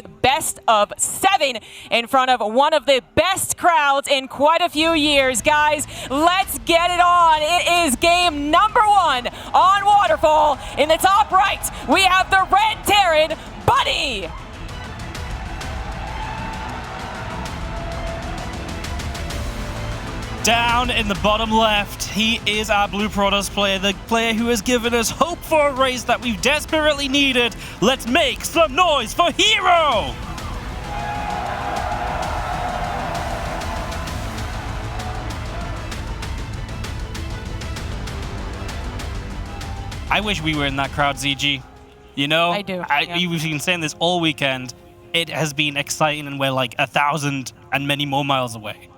best of 7 in front of one of the best crowds in quite a few years. Guys, let's get it on. It is game number 1 on Waterfall. In the top right, we have the red Terran, Bunny. Down in the bottom left, he is our Blue Protoss player, the player who has given us hope for a race that we've desperately needed. Let's make some noise for herO! I wish we were in that crowd, ZG. You know? I do. We've been saying this all weekend. It has been exciting and we're like 1,000 and many more miles away.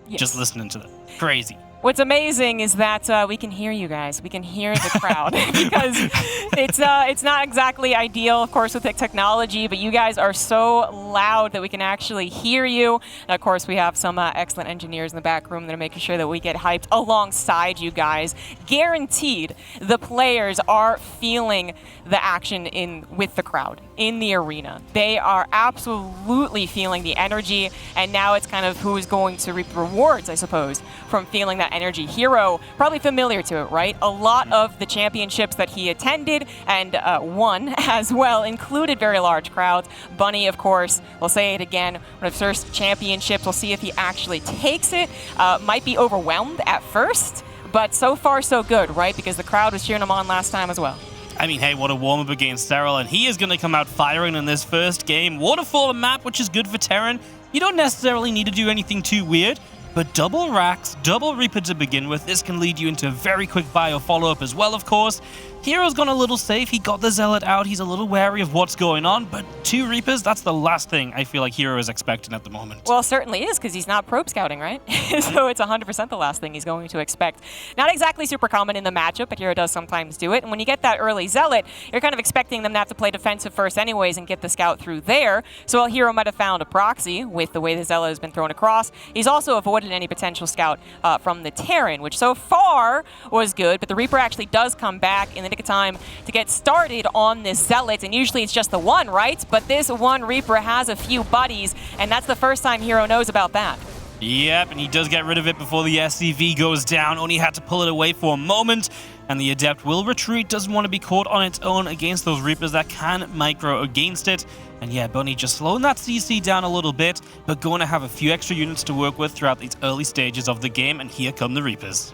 Yes. Just listening to them. Crazy. What's amazing is that we can hear you guys. We can hear the crowd because it's not exactly ideal, of course, with the technology, but you guys are so loud that we can actually hear you. And of course, we have some excellent engineers in the back room that are making sure that we get hyped alongside you guys. Guaranteed, the players are feeling the action with the crowd in the arena. They are absolutely feeling the energy, and now it's kind of who is going to reap the rewards, I suppose, from feeling that energy. herO, probably familiar to it, right? A lot of the championships that he attended and won as well included very large crowds. Bunny, of course, we'll say it again, one of his first championships. We'll see if he actually takes it. Might be overwhelmed at first, but so far so good, right? Because the crowd was cheering him on last time as well. I mean, hey, what a warm-up against Cyril, and he is going to come out firing in this first game. Waterfall a map, which is good for Terran. You don't necessarily need to do anything too weird, but double racks, double Reaper to begin with. This can lead you into a very quick bio follow-up as well, of course. herO's gone a little safe. He got the Zealot out. He's a little wary of what's going on, but 2 Reapers, that's the last thing I feel like herO is expecting at the moment. Well, it certainly is, because he's not probe scouting, right? So it's 100% the last thing he's going to expect. Not exactly super common in the matchup, but herO does sometimes do it. And when you get that early Zealot, you're kind of expecting them to have to play defensive first anyways and get the scout through there. So while herO might have found a proxy with the way the Zealot has been thrown across, he's also avoided any potential scout from the Terran, which so far was good, but the Reaper actually does come back in the nick of time to get started on this Zealot, and usually it's just the one, right? But this one Reaper has a few buddies, and that's the first time herO knows about that. Yep, and he does get rid of it before the SCV goes down. Only had to pull it away for a moment, and the Adept will retreat. Doesn't want to be caught on its own against those Reapers that can micro against it. And yeah, Bunny just slowing that CC down a little bit, but going to have a few extra units to work with throughout these early stages of the game, and here come the Reapers.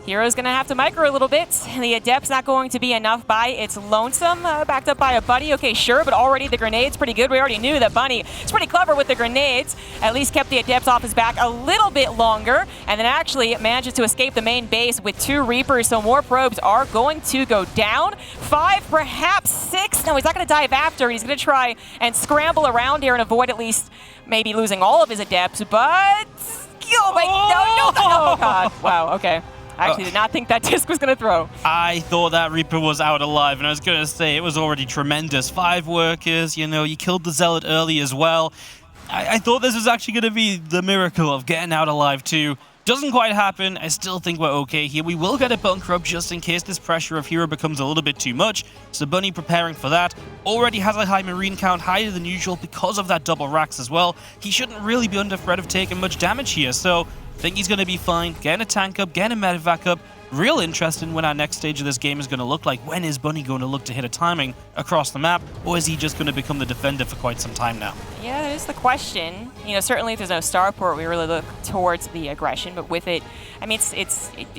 herO's going to have to micro a little bit. The Adept's not going to be enough by its lonesome. Backed up by a buddy. Okay, sure, but already the grenade's pretty good. We already knew that Bunny is pretty clever with the grenades. At least kept the Adepts off his back a little bit longer, and then actually manages to escape the main base with 2 Reapers, so more probes are going to go down. 5, perhaps 6. No, he's not going to dive after. He's going to try and scramble around here and avoid at least maybe losing all of his Adepts, but... Oh, wait, no, oh, God. Wow, okay. I actually did not think that disc was going to throw. I thought that Reaper was out alive, and I was going to say it was already tremendous. 5 workers, you know, you killed the Zealot early as well. I thought this was actually going to be the miracle of getting out alive too. Doesn't quite happen. I still think we're okay here. We will get a bunker up just in case this pressure of herO becomes a little bit too much. So Bunny preparing for that. Already has a high Marine count, higher than usual because of that double racks as well. He shouldn't really be under threat of taking much damage here. So I think he's going to be fine. Getting a tank up, getting a medevac up. Real interest in when our next stage of this game is going to look like. When is Bunny going to look to hit a timing across the map, or is he just going to become the defender for quite some time now? Yeah, that is the question. You know, certainly if there's no starport, we really look towards the aggression, but with it, I mean, it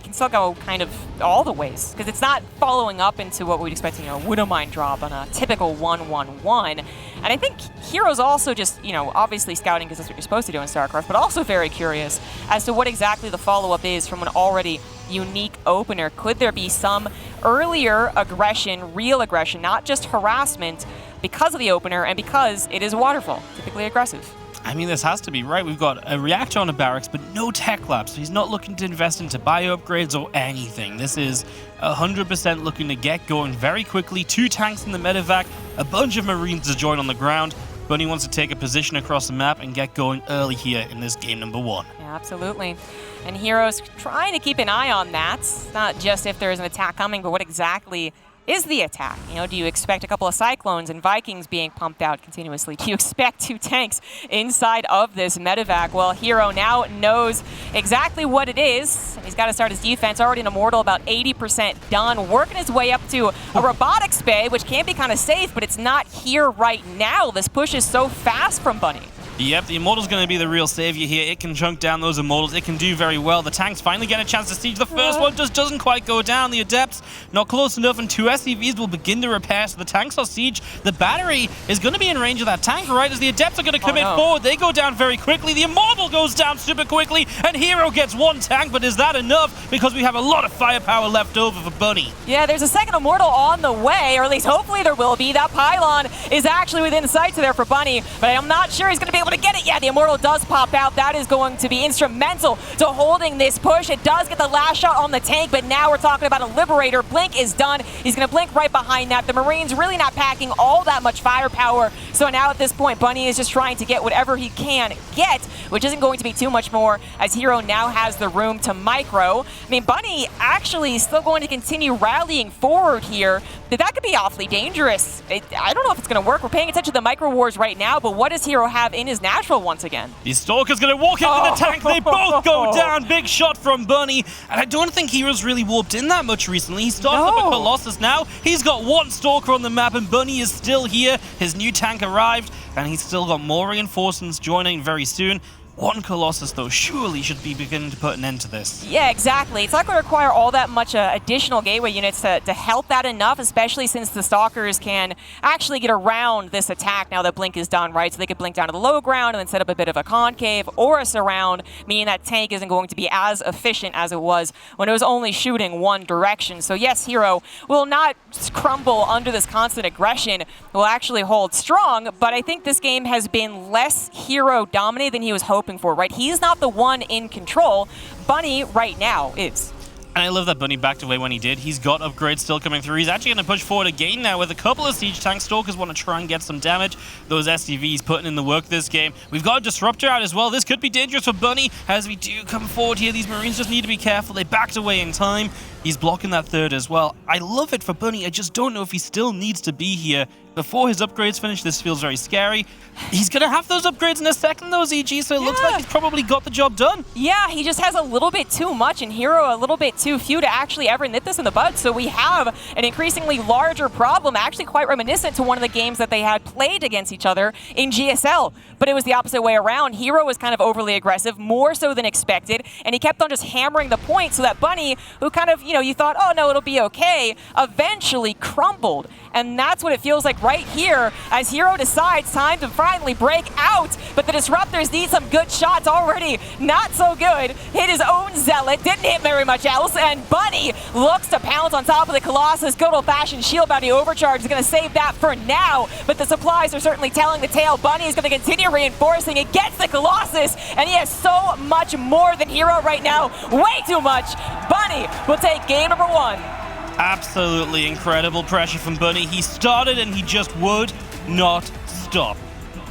can still go kind of all the ways, because it's not following up into what we'd expect, you know, a Widowmine drop on a typical 1-1-1. And I think herO's also just, you know, obviously scouting because that's what you're supposed to do in StarCraft, but also very curious as to what exactly the follow-up is from an already unique opener. Could there be some earlier aggression, real aggression, not just harassment, because of the opener and because it is Waterfall, typically aggressive? I mean, this has to be right. We've got a reactor on a barracks, but no tech labs. So he's not looking to invest into bio upgrades or anything. This is 100% looking to get going very quickly. 2 tanks in the medevac, a bunch of Marines to join on the ground. Bunny wants to take a position across the map and get going early here in this game number 1. Yeah, absolutely. And herO's trying to keep an eye on that. Not just if there's an attack coming, but what exactly is the attack? You know, do you expect a couple of Cyclones and Vikings being pumped out continuously? Do you expect 2 tanks inside of this medevac? Well, herO now knows exactly what it is. He's got to start his defense. Already an Immortal, about 80% done. Working his way up to a Robotics Bay, which can be kind of safe, but it's not here right now. This push is so fast from Bunny. Yep, the Immortal's going to be the real savior here. It can chunk down those Immortals. It can do very well. The tanks finally get a chance to siege. The first one just doesn't quite go down. The Adepts not close enough, and 2 SCVs will begin to repair. So the tanks are siege. The battery is going to be in range of that tank, right? As the Adepts are going to commit forward. They go down very quickly. The Immortal goes down super quickly, and herO gets 1 tank. But is that enough? Because we have a lot of firepower left over for Bunny. Yeah, there's a second Immortal on the way, or at least hopefully there will be. That pylon is actually within sight there for Bunny, but I'm not sure he's going to be able to get it. Yeah, the Immortal does pop out. That is going to be instrumental to holding this push. It does get the last shot on the tank, but now we're talking about a Liberator. Blink is done. He's going to blink right behind that. The Marines really not packing all that much firepower. So now at this point, Bunny is just trying to get whatever he can get, which isn't going to be too much more, as herO now has the room to micro. I mean, Bunny actually still going to continue rallying forward here, but that could be awfully dangerous. I don't know if it's going to work. We're paying attention to the micro wars right now, but what does herO have in his natural once again? The Stalker's going to walk into the tank. They both go down. Big shot from Bunny. And I don't think herO's really warped in that much recently. He starts up a Colossus now. He's got 1 Stalker on the map, and Bunny is still here. His new tank arrived, and he's still got more reinforcements joining very soon. 1 Colossus, though, surely should be beginning to put an end to this. Yeah, exactly. It's not going to require all that much additional gateway units to help that enough, especially since the Stalkers can actually get around this attack now that Blink is done, right? So they could blink down to the low ground and then set up a bit of a concave or a surround, meaning that tank isn't going to be as efficient as it was when it was only shooting one direction. So yes, herO will not crumble under this constant aggression, will actually hold strong, but I think this game has been less herO dominated than he was hoping for, right? He's not the one in control. Bunny right now is. And I love that Bunny backed away when he did. He's got upgrades still coming through. He's actually going to push forward again now with a couple of siege tanks. Stalkers want to try and get some damage. Those SCVs putting in the work this game. We've got a Disruptor out as well. This could be dangerous for Bunny as we do come forward here. These Marines just need to be careful. They backed away in time. He's blocking that third as well. I love it for Bunny. I just don't know if he still needs to be here. Before his upgrades finish, this feels very scary. He's going to have those upgrades in a second, though, ZG, so it looks like he's probably got the job done. Yeah, he just has a little bit too much, and herO a little bit too few to actually ever nip this in the bud. So we have an increasingly larger problem, actually quite reminiscent to one of the games that they had played against each other in GSL. But it was the opposite way around. herO was kind of overly aggressive, more so than expected, and he kept on just hammering the point so that Bunny, who kind of, you thought, oh no, it'll be okay, eventually crumbled. And that's what it feels like right here as herO decides time to finally break out. But the Disruptors need some good shots already. Not so good. Hit his own Zealot. Didn't hit very much else. And Bunny looks to pounce on top of the Colossus. Good old-fashioned shield bounty overcharge is going to save that for now. But the supplies are certainly telling the tale. Bunny is going to continue reinforcing. It gets the Colossus. And he has so much more than herO right now. Way too much. Bunny will take game number 1. Absolutely incredible pressure from Bunny. He started and he just would not stop.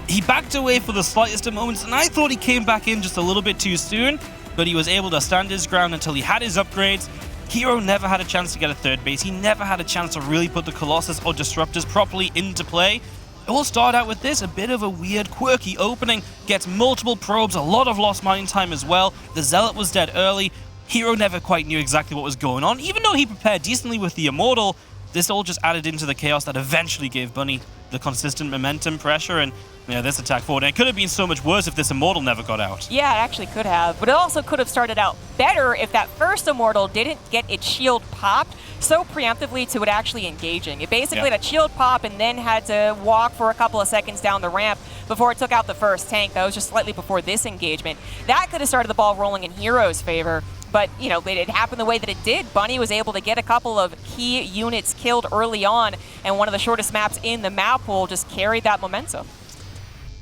He backed away for the slightest of moments, and I thought he came back in just a little bit too soon, but he was able to stand his ground until he had his upgrades. herO never had a chance to get a third base. He never had a chance to really put the Colossus or Disruptors properly into play. It will start out with this, a bit of a weird, quirky opening. Gets multiple probes, a lot of lost mine time as well. The Zealot was dead early. herO never quite knew exactly what was going on. Even though he prepared decently with the Immortal, this all just added into the chaos that eventually gave Bunny the consistent momentum, pressure, and this attack forward. And it could have been so much worse if this Immortal never got out. Yeah, it actually could have. But it also could have started out better if that first Immortal didn't get its shield popped so preemptively to it actually engaging. It basically had a shield pop and then had to walk for a couple of seconds down the ramp before it took out the first tank. That was just slightly before this engagement. That could have started the ball rolling in herO's favor. But, it happened the way that it did. Bunny was able to get a couple of key units killed early on, and one of the shortest maps in the map pool just carried that momentum.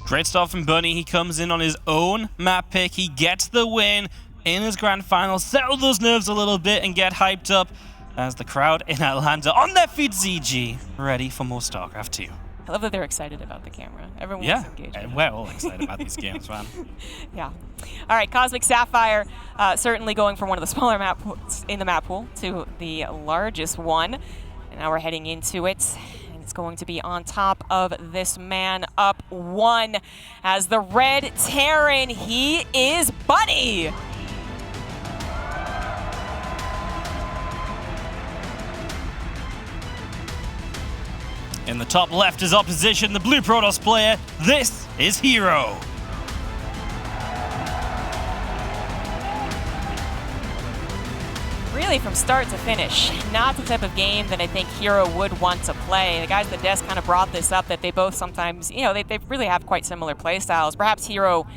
Great start from Bunny. He comes in on his own map pick. He gets the win in his grand final. Settle those nerves a little bit and get hyped up as the crowd in Atlanta on their feet, ZG, ready for more StarCraft 2. I love that they're excited about the camera. Everyone's engaged. We're all excited about these games, man. Yeah. All right, Cosmic Sapphire certainly going from one of the smaller map pools in the map pool to the largest one. And now we're heading into it. And it's going to be on top of this man, up 1 as the red Terran. He is Bunny. In the top left is opposition, the blue Protoss player. This is herO. Really, from start to finish, not the type of game that I think herO would want to play. The guys at the desk kind of brought this up, that they both sometimes, you know, they really have quite similar play styles. Perhaps herO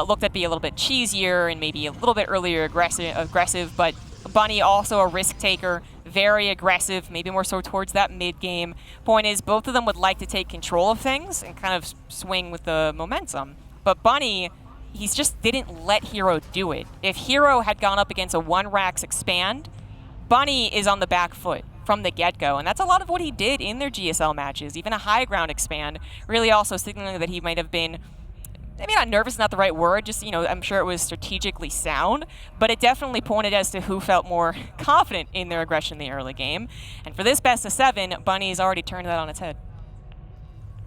looked at being a little bit cheesier and maybe a little bit earlier aggressive, but Bunny also a risk taker, very aggressive, maybe more so towards that mid game. Point is, both of them would like to take control of things and kind of swing with the momentum. But Bunny, he just didn't let herO do it. If herO had gone up against a 1-Rax expand, Bunny is on the back foot from the get-go, and that's a lot of what he did in their GSL matches. Even a high ground expand, really also signaling that he might have been, maybe not nervous, not the right word, just, you know, I'm sure it was strategically sound, but it definitely pointed as to who felt more confident in their aggression in the early game. And for this best of 7, Bunny's already turned that on its head.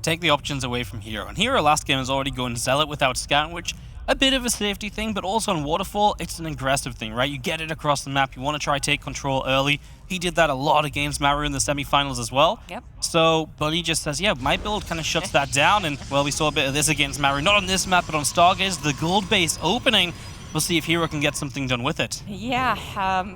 Take the options away from herO. And herO last game is already going Zealot without Scout, which a bit of a safety thing, but also in Waterfall, it's an aggressive thing, right? You get it across the map, you want to try take control early. He did that a lot of games, Maru, in the semifinals as well. Yep. So Bunny just says, yeah, my build kind of shuts that down, and, well, we saw a bit of this against Maru. Not on this map, but on Stargaze, the gold base opening. We'll see if herO can get something done with it. Yeah,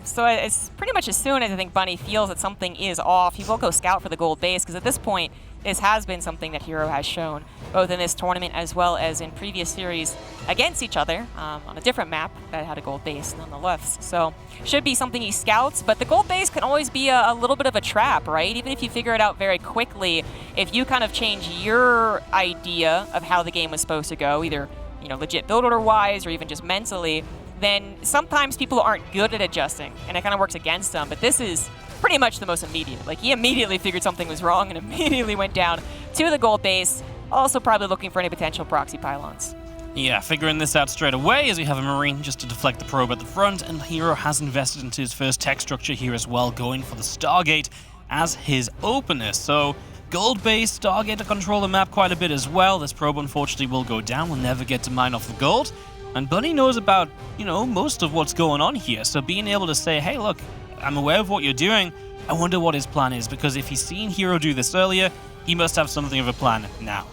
so it's pretty much as soon as I think Bunny feels that something is off, he will go scout for the gold base, because at this point, this has been something that herO has shown, both in this tournament as well as in previous series against each other on a different map that had a gold base nonetheless. So should be something he scouts, but the gold base can always be a little bit of a trap, right? Even if you figure it out very quickly, if you kind of change your idea of how the game was supposed to go, either, you know, legit build order wise or even just mentally, then sometimes people aren't good at adjusting and it kind of works against them. But this is pretty much the most immediate. Like, he immediately figured something was wrong and immediately went down to the gold base, also probably looking for any potential proxy pylons. Yeah, figuring this out straight away as we have a Marine just to deflect the probe at the front, and herO has invested into his first tech structure here as well, going for the Stargate as his opener. So gold base, Stargate to control the map quite a bit as well. This probe unfortunately will go down, we'll never get to mine off the gold. And Bunny knows about, you know, most of what's going on here, so being able to say, hey look, I'm aware of what you're doing, I wonder what his plan is, because if he's seen herO do this earlier, he must have something of a plan now.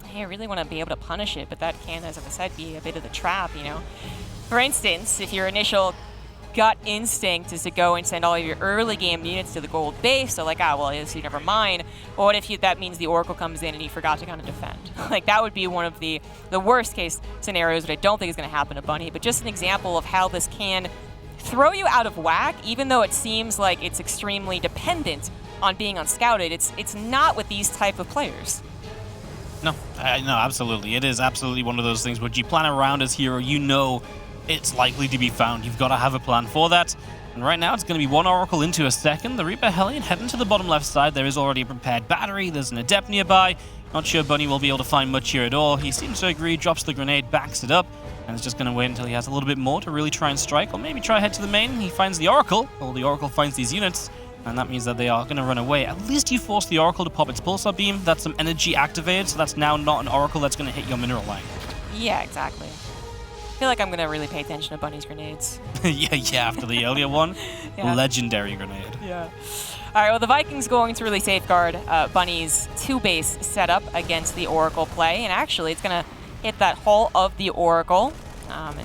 Hey, I really want to be able to punish it, but that can, as I said, be a bit of the trap, you know? For instance, if your initial gut instinct is to go and send all of your early game units to the gold base, so like, well, you never mind. Well, what if that means the Oracle comes in and you forgot to kind of defend? Like, that would be one of the worst case scenarios that I don't think is going to happen to Bunny, but just an example of how this can throw you out of whack, even though it seems like it's extremely dependent on being unscouted. It's not with these type of players. No, absolutely. It is absolutely one of those things where you plan around as herO, you know it's likely to be found. You've got to have a plan for that. And right now it's going to be one Oracle into a second. The Reaper Hellion heading to the bottom left side. There is already a prepared battery. There's an Adept nearby. Not sure Bunny will be able to find much here at all. He seems to agree, drops the grenade, backs it up, and is just going to wait until he has a little bit more to really try and strike, or maybe try head to the main. He finds the Oracle, or the Oracle finds these units, and that means that they are going to run away. At least you force the Oracle to pop its Pulsar Beam. That's some energy activated, so that's now not an Oracle that's going to hit your mineral line. Yeah, exactly. I feel like I'm going to really pay attention to Bunny's grenades. yeah, after the earlier one. Yeah. Legendary grenade. Yeah. All right, well, the Vikings going to really safeguard Bunny's 2-base setup against the Oracle play, and actually it's going to hit that hull of the Oracle. And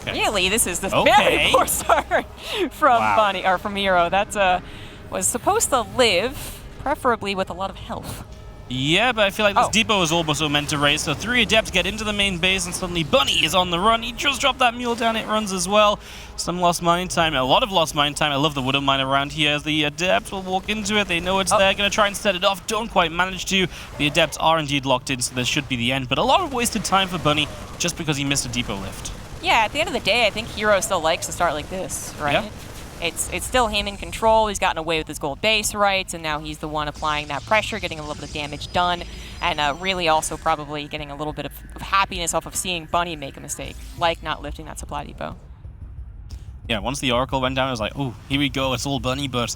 really, this is the very poor start from Bunny, or from herO. That was supposed to live, preferably with a lot of health. Yeah, but I feel like this depot is also meant to race. So 3 Adepts get into the main base, and suddenly Bunny is on the run. He just dropped that mule down. It runs as well. Some lost mine time, a lot of lost mine time. I love the Widow Mine around here. The Adepts will walk into it. They know it's there. Going to try and set it off. Don't quite manage to. The Adepts are indeed locked in, so this should be the end. But a lot of wasted time for Bunny just because he missed a depot lift. Yeah, at the end of the day, I think herO still likes to start like this, right? Yeah. It's still him in control. He's gotten away with his gold base rights, and now he's the one applying that pressure, getting a little bit of damage done, and really also probably getting a little bit of happiness off of seeing Bunny make a mistake, like not lifting that supply depot. Yeah, once the Oracle went down, I was like, oh, here we go, it's all Bunny, but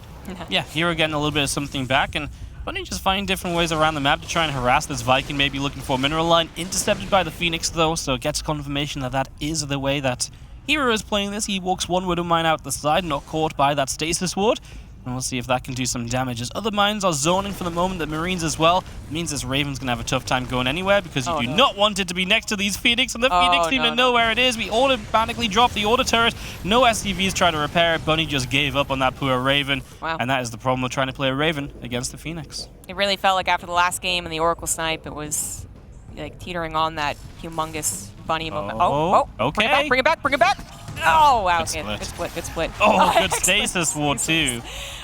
yeah, herO getting a little bit of something back, and Bunny just finding different ways around the map to try and harass this Viking, maybe looking for a mineral line. Intercepted by the Phoenix, though, so it gets confirmation that that is the way that herO is playing this. He walks one Widow Mine out the side, not caught by that Stasis Ward. And we'll see if that can do some damage. As other mines are zoning for the moment, the Marines as well. It means this Raven's going to have a tough time going anywhere because you do not want it to be next to these Phoenix, and the Phoenix seem to know where it is. We automatically drop the auto turret. No SCVs try to repair it. Bunny just gave up on that poor Raven. Wow. And that is the problem with trying to play a Raven against the Phoenix. It really felt like after the last game and the Oracle snipe, it was like teetering on that humongous Bunny moment. Okay. Bring it back. Oh, wow. Good split. Good split. Oh, good Stasis Ward, too.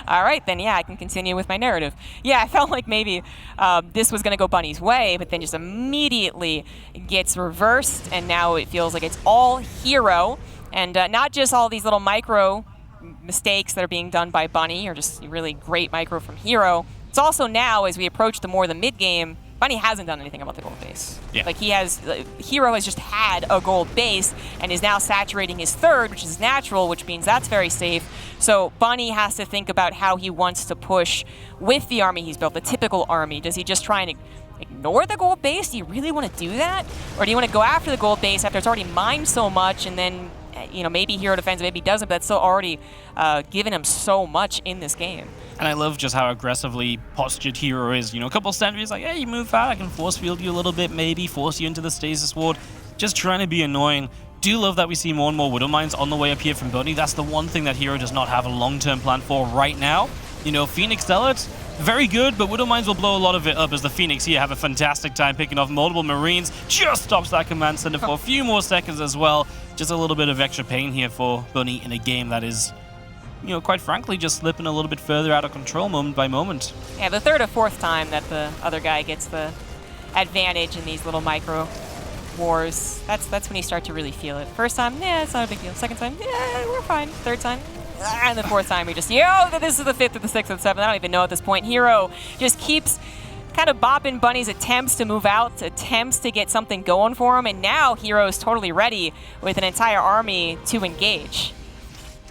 All right, then, yeah, I can continue with my narrative. Yeah, I felt like maybe this was going to go Bunny's way, but then just immediately gets reversed, and now it feels like it's all herO, and not just all these little micro mistakes that are being done by Bunny, or just really great micro from herO. It's also now, as we approach the mid-game, Bunny hasn't done anything about the gold base. Yeah. Like herO has just had a gold base and is now saturating his third, which is natural, which means that's very safe. So Bunny has to think about how he wants to push with the army he's built, the typical army. Does he just try and ignore the gold base? Do you really want to do that? Or do you want to go after the gold base after it's already mined so much, and then maybe herO defends, maybe he doesn't, but that's still already given him so much in this game. And I love just how aggressively postured herO is. A couple of sentries like, hey, you move out, I can force field you a little bit, maybe force you into the Stasis Ward. Just trying to be annoying. Do love that we see more and more Widow Mines on the way up here from Bunny. That's the one thing that herO does not have a long-term plan for right now. Phoenix Zealots, very good, but Widow Mines will blow a lot of it up as the Phoenix here have a fantastic time picking off multiple Marines. Just stops that command center for a few more seconds as well. Just a little bit of extra pain here for Bunny in a game that is, quite frankly, just slipping a little bit further out of control moment by moment. Yeah, the third or fourth time that the other guy gets the advantage in these little micro wars, that's when you start to really feel it. First time, yeah, it's not a big deal. Second time, yeah, we're fine. Third time, and the fourth time, we just, this is the fifth or the sixth or the seventh. I don't even know at this point. herO just keeps kind of bopping Bunny's attempts to move out, attempts to get something going for him, and now herO is totally ready with an entire army to engage.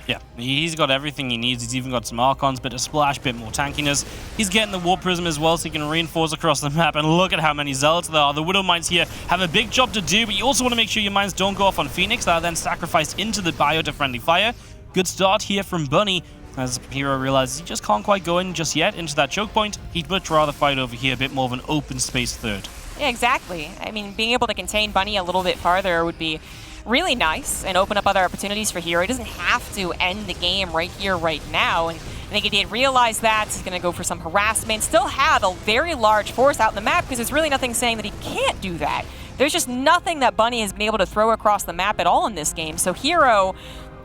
Yeah, he's got everything he needs. He's even got some Archons, bit of splash, bit more tankiness. He's getting the Warp Prism as well, so he can reinforce across the map. And look at how many Zealots there are. The Widow Mines here have a big job to do, but you also want to make sure your mines don't go off on Phoenix. That are then sacrificed into the bio to friendly fire. Good start here from Bunny, as herO realizes he just can't quite go in just yet into that choke point. He'd much rather fight over here, a bit more of an open space third. Yeah, exactly. I mean, being able to contain Bunny a little bit farther would be really nice and open up other opportunities for herO. He doesn't have to end the game right here, right now. And I think he did realize that. He's going to go for some harassment. Still have a very large force out in the map because there's really nothing saying that he can't do that. There's just nothing that Bunny has been able to throw across the map at all in this game. So herO,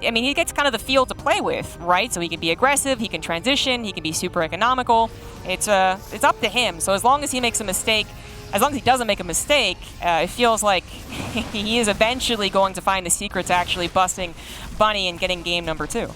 I mean, he gets kind of the field to play with, right? So he can be aggressive, he can transition, he can be super economical. It's up to him. So as long as he makes a mistake, as long as he doesn't make a mistake, it feels like he is eventually going to find the secret to actually busting Bunny and getting game number 2.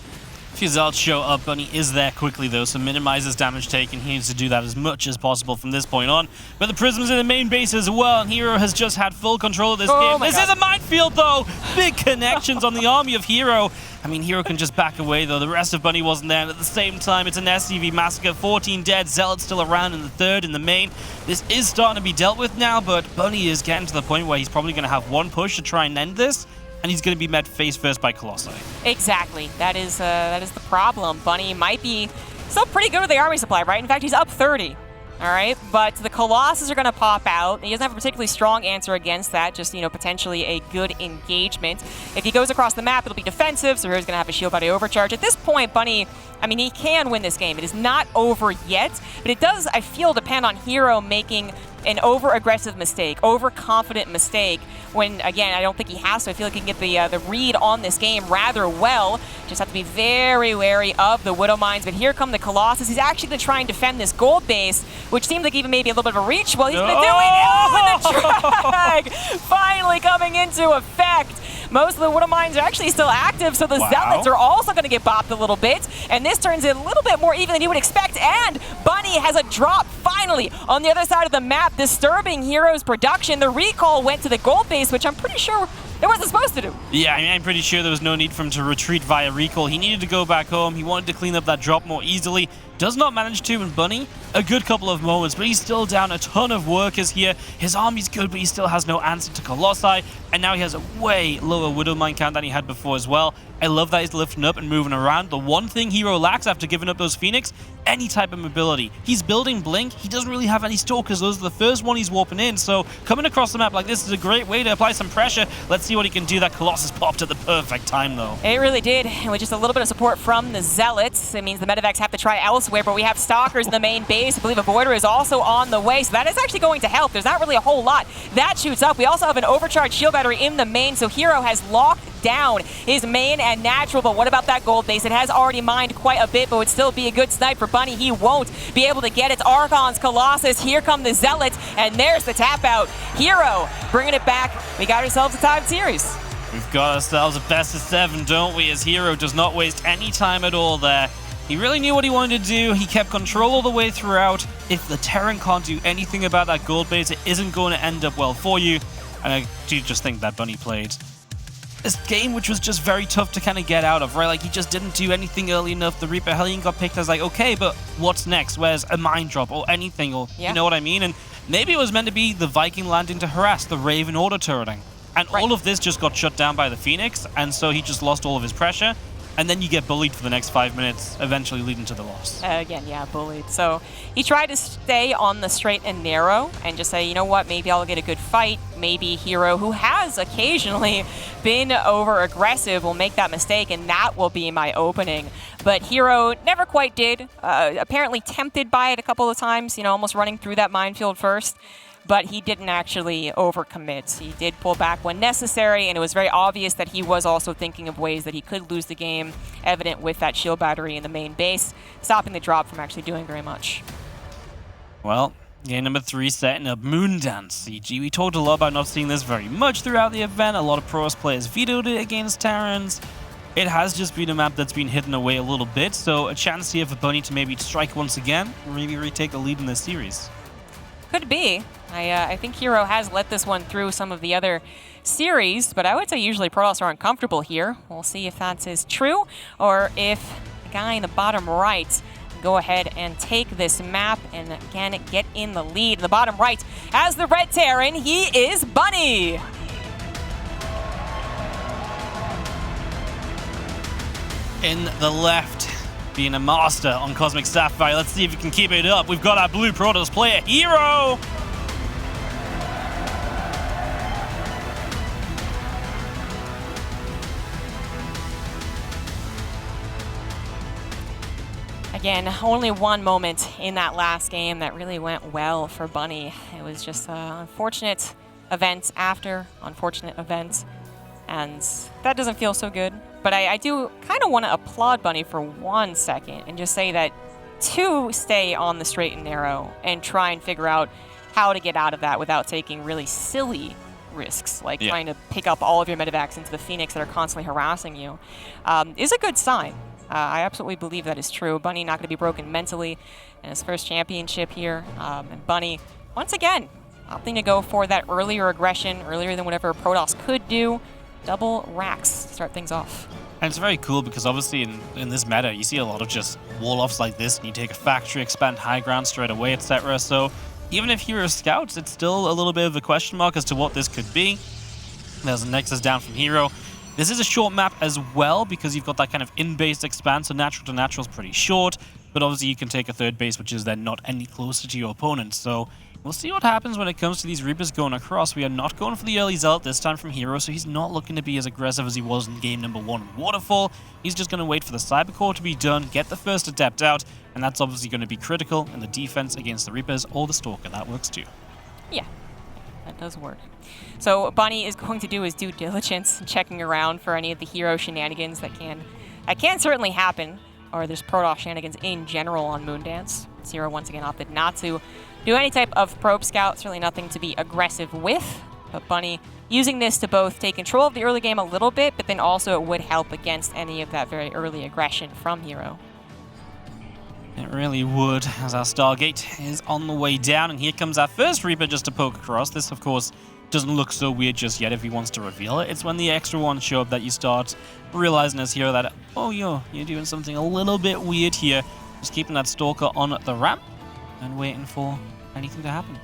If his Zealots show up, Bunny is there quickly though, so minimizes damage taken. He needs to do that as much as possible from this point on. But the Prism's in the main base as well, and herO has just had full control of this game. This is a minefield though! Big connections on the army of herO. I mean, herO can just back away though. The rest of Bunny wasn't there, and at the same time, it's an SCV massacre. 14 dead, Zealots still around in the third, in the main. This is starting to be dealt with now, but Bunny is getting to the point where he's probably going to have one push to try and end this. And he's going to be met face first by Colossi. Exactly. That is the problem. Bunny might be still pretty good with the army supply, right? In fact, he's up 30. All right, but the Colossus are going to pop out. He doesn't have a particularly strong answer against that, just, potentially a good engagement. If he goes across the map, it'll be defensive, so he's going to have a shield body overcharge. At this point, Bunny, I mean, he can win this game. It is not over yet, but it does, I feel, depend on herO making an over-aggressive mistake, overconfident mistake, when, again, I don't think he has to. I feel like he can get the read on this game rather well. Just have to be very wary of the Widow Mines. But here come the Colossus. He's actually going to try and defend this gold base, which seems like even maybe a little bit of a reach. Well, he's going to do it. Oh, and the drag finally coming into effect. Most of the Widow Mines are actually still active, so the Zealots are also going to get bopped a little bit. And this turns it a little bit more even than you would expect. And Bunny has a drop finally on the other side of the map, disturbing herO's production. The recall went to the gold base, which I'm pretty sure It wasn't supposed to do. Yeah, I mean, I'm pretty sure there was no need for him to retreat via recall. He needed to go back home. He wanted to clean up that drop more easily. Does not manage to, and Bunny, a good couple of moments, but he's still down a ton of workers here. His army's good, but he still has no answer to Colossi, and now he has a way lower Widowmine count than he had before as well. I love that he's lifting up and moving around. The one thing herO lacks after giving up those Phoenix, any type of mobility. He's building Blink. He doesn't really have any Stalkers. Those are the first one he's warping in, so coming across the map like this is a great way to apply some pressure. Let's see what he can do. That Colossus popped at the perfect time, though. It really did, and with just a little bit of support from the Zealots, it means the medevacs have to try elsewhere, but we have Stalkers in the main base. I believe a Voider is also on the way, so that is actually going to help. There's not really a whole lot. That shoots up. We also have an overcharged shield battery in the main, so herO has locked down his main and natural, but what about that gold base? It has already mined quite a bit, but would still be a good snipe for Bunny. He won't be able to get it. Archon's Colossus. Here come the Zealots, and there's the tap out. herO bringing it back. We got ourselves a tied series. We've got ourselves a best of 7, don't we? As herO does not waste any time at all there. He really knew what he wanted to do. He kept control all the way throughout. If the Terran can't do anything about that gold base, it isn't going to end up well for you. And I do just think that Bunny played this game, which was just very tough to kind of get out of, right? Like, he just didn't do anything early enough. The Reaper Hellion got picked. I was like, okay, but what's next? Where's a mine drop or anything? Or you know what I mean? And maybe it was meant to be the Viking landing to harass the Raven auto-turreting. And all of this just got shut down by the Phoenix, and so he just lost all of his pressure. And then you get bullied for the next 5 minutes, eventually leading to the loss. Again, yeah, bullied. So he tried to stay on the straight and narrow and just say, you know what, maybe I'll get a good fight. Maybe herO, who has occasionally been over-aggressive, will make that mistake, and that will be my opening. But herO never quite did. Apparently tempted by it a couple of times, you know, almost running through that minefield first. But he didn't actually overcommit. He did pull back when necessary, and it was very obvious that he was also thinking of ways that he could lose the game, evident with that shield battery in the main base, stopping the drop from actually doing very much. Well, game number 3, setting up Moondance CG. We talked a lot about not seeing this very much throughout the event. A lot of Protoss players vetoed it against Terrans. It has just been a map that's been hidden away a little bit, so a chance here for Bunny to maybe strike once again, or maybe retake the lead in this series. Could be. I think herO has let this one through some of the other series, but I would say usually Protoss are uncomfortable here. We'll see if that is true, or if the guy in the bottom right can go ahead and take this map and again get in the lead. In the bottom right, as the Red Terran, he is Bunny. In the left, being a master on Cosmic Sapphire. Let's see if he can keep it up. We've got our blue Protoss player, herO! Again, only one moment in that last game that really went well for Bunny. It was just an unfortunate event after unfortunate event, and that doesn't feel so good. But I do kind of want to applaud Bunny for 1 second and just say that to stay on the straight and narrow and try and figure out how to get out of that without taking really silly risks, like trying to pick up all of your medevacs into the Phoenix that are constantly harassing you, is a good sign. I absolutely believe that is true. Bunny not going to be broken mentally in his first championship here. And Bunny, once again, opting to go for that earlier aggression, earlier than whatever Protoss could do. Double racks to start things off. And it's very cool because obviously in this meta, you see a lot of just wall-offs like this, and you take a factory, expand high ground straight away, etc. So even if herO scouts, it's still a little bit of a question mark as to what this could be. There's a Nexus down from herO. This is a short map as well because you've got that kind of in-base expand, so natural to natural is pretty short, but obviously you can take a third base, which is then not any closer to your opponent. So we'll see what happens when it comes to these Reapers going across. We are not going for the early Zealot this time from herO, so he's not looking to be as aggressive as he was in game number 1 in Waterfall. He's just going to wait for the Cybercore to be done, get the first Adept out, and that's obviously going to be critical in the defense against the Reapers or the Stalker. That works too. Yeah, that does work. So Bunny is going to do his due diligence, checking around for any of the herO shenanigans that can certainly happen, or there's Protoss shenanigans in general on Moondance. herO once again opted not to do any type of probe scout, certainly nothing to be aggressive with, but Bunny using this to both take control of the early game a little bit, but then also it would help against any of that very early aggression from herO. It really would, as our Stargate is on the way down, and here comes our first Reaper just to poke across. This, of course, doesn't look so weird just yet if he wants to reveal it. It's when the extra ones show up that you start realizing as hero that, oh, you're doing something a little bit weird here. Just keeping that Stalker on the ramp and waiting for anything to happen.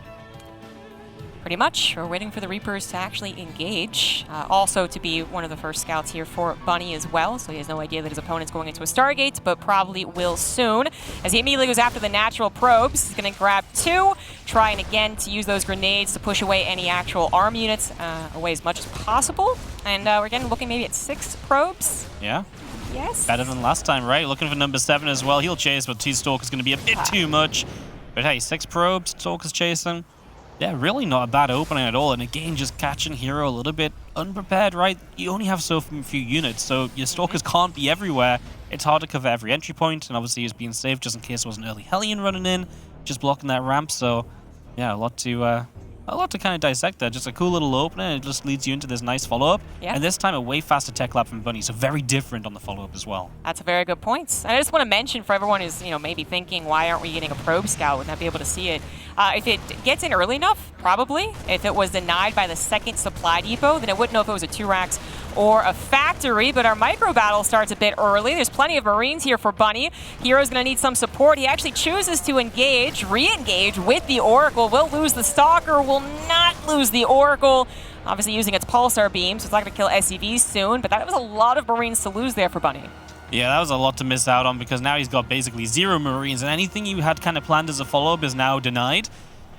Pretty much. We're waiting for the Reapers to actually engage. Also to be one of the first scouts here for Bunny as well, so he has no idea that his opponent's going into a Stargate, but probably will soon. As he immediately goes after the natural probes, he's going to grab 2, trying again to use those grenades to push away any actual arm units away as much as possible. And we're again looking maybe at 6 probes. Yeah. Yes. Better than last time, right? Looking for number 7 as well. He'll chase, but 2 Stalkers going to be a bit too much. But hey, 6 probes, Stalkers chasing. Yeah, really not a bad opening at all. And again, just catching herO a little bit unprepared, right? You only have so few units, so your Stalkers can't be everywhere. It's hard to cover every entry point, and obviously he's being saved just in case there was an early Hellion running in, just blocking that ramp. So yeah, a lot to kind of dissect there. Just a cool little opener. It just leads you into this nice follow-up. Yeah. And this time a way faster tech lab from Bunny, so very different on the follow-up as well. That's a very good point. And I just want to mention for everyone who's maybe thinking, why aren't we getting a probe scout? Would not be able to see it. If it gets in early enough, probably. If it was denied by the second supply depot, then it wouldn't know if it was a 2-racks or a factory, but our micro battle starts a bit early. There's plenty of Marines here for Bunny. hero's going to need some support. He actually chooses to engage, re-engage with the Oracle. Will lose the Stalker, will not lose the Oracle. Obviously using its pulsar beam, so it's not going to kill SCVs soon, but that was a lot of Marines to lose there for Bunny. Yeah, that was a lot to miss out on because now he's got basically 0 Marines, and anything you had kind of planned as a follow-up is now denied.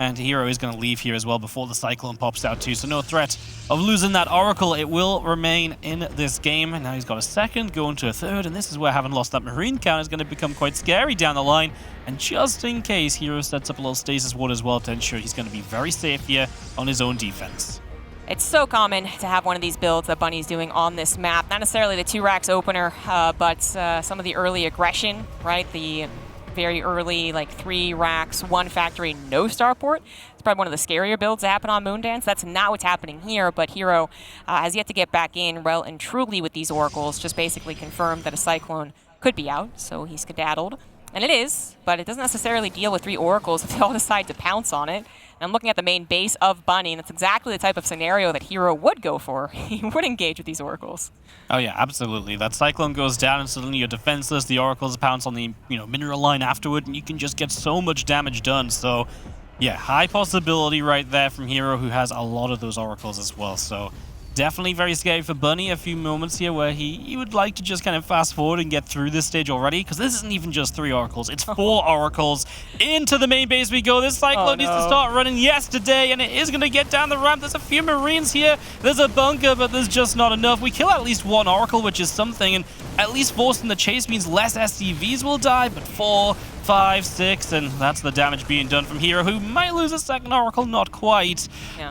And herO is going to leave here as well before the Cyclone pops out too, so no threat of losing that Oracle. It will remain in this game, and now he's got a second, going to a third, and this is where having lost that Marine count is going to become quite scary down the line. And just in case, herO sets up a little stasis ward as well to ensure he's going to be very safe here on his own defense. It's so common to have one of these builds that Bunny's doing on this map. Not necessarily the 2-racks opener, but some of the early aggression, right? The very early, like 3 racks, 1 factory, no starport. It's probably one of the scarier builds that happen on Moondance. That's not what's happening here, but herO has yet to get back in well and truly with these Oracles. Just basically confirmed that a Cyclone could be out, so he skedaddled. And it is, but it doesn't necessarily deal with 3 Oracles if they all decide to pounce on it. And I'm looking at the main base of Bunny, and that's exactly the type of scenario that herO would go for. He would engage with these Oracles. Oh yeah, absolutely. That Cyclone goes down and suddenly you're defenseless. The Oracles pounce on the mineral line afterward, and you can just get so much damage done. So yeah, high possibility right there from herO, who has a lot of those Oracles as well. So definitely very scary for Bunny. A few moments here where he would like to just kind of fast forward and get through this stage already, because this isn't even just 3 Oracles, it's 4 Oracles. Into the main base we go. This Cyclone needs to start running yesterday, and it is going to get down the ramp. There's a few Marines here. There's a bunker, but there's just not enough. We kill at least 1 Oracle, which is something, and at least forcing the chase means less SCVs will die, but 4, 5, 6, and that's the damage being done from herO, who might lose a second Oracle, not quite.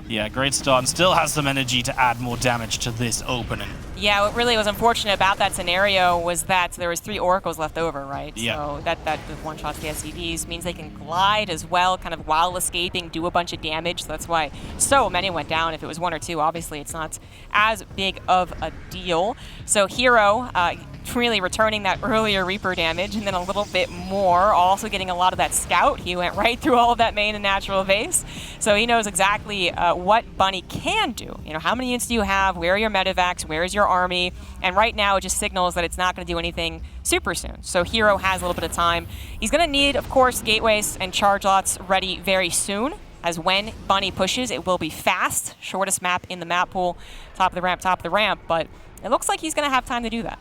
Yeah, great start, and still has some energy to add more damage to this opening. Yeah, what really was unfortunate about that scenario was that there was 3 Oracles left over, right? Yeah. So that one-shots the SCVs means they can glide as well, kind of while escaping, do a bunch of damage. So that's why so many went down. If it was 1 or 2, obviously it's not as big of a deal. So herO really returning that earlier Reaper damage, and then a little bit more, also getting a lot of that Scout. He went right through all of that main and natural base. So he knows exactly what Bunny can do. How many units do you have? Where are your medevacs? Where is your army? And right now it just signals that it's not going to do anything super soon. So herO has a little bit of time. He's going to need, of course, gateways and charge lots ready very soon, as when Bunny pushes, it will be fast. Shortest map in the map pool, top of the ramp, but it looks like he's going to have time to do that.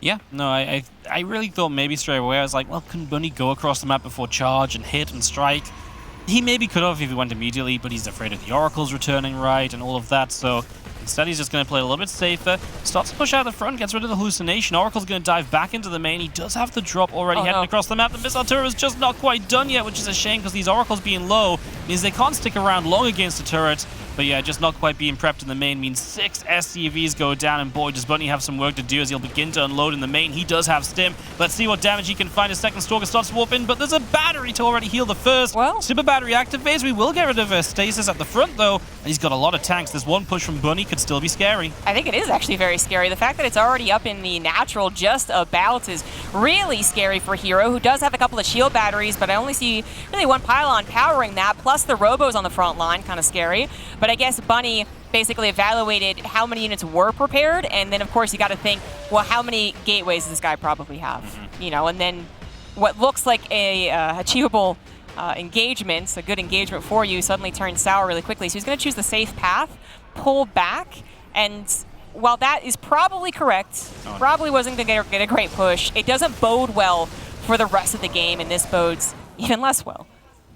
Yeah, no, I really thought maybe straight away, I was like, well, couldn't Bunny go across the map before charge and hit and strike? He maybe could have if he went immediately, but he's afraid of the Oracles returning right and all of that, so instead he's just going to play a little bit safer, starts to push out the front, gets rid of the hallucination. Oracle's going to dive back into the main. He does have the drop already heading across the map. The missile turret is just not quite done yet, which is a shame because these Oracles being low means they can't stick around long against the turret. But yeah, just not quite being prepped in the main means 6 SCVs go down, and boy, does Bunny have some work to do as he'll begin to unload in the main. He does have stim. Let's see what damage he can find. A second Stalker starts to warp in, but there's a battery to already heal the first. Well, Super battery activates. We will get rid of a stasis at the front, though, and he's got a lot of tanks. This one push from Bunny could still be scary. I think it is actually very scary. The fact that it's already up in the natural just about is really scary for herO, who does have a couple of shield batteries, but I only see really 1 pylon powering that, plus the robos on the front line, kind of scary. But But I guess Bunny basically evaluated how many units were prepared, and then of course you got to think, well, how many gateways does this guy probably have? You know, and then what looks like a achievable engagement, a good engagement for you, suddenly turns sour really quickly. So he's going to choose the safe path, pull back, and while that is probably correct, probably wasn't going to get a great push, it doesn't bode well for the rest of the game, and this bodes even less well.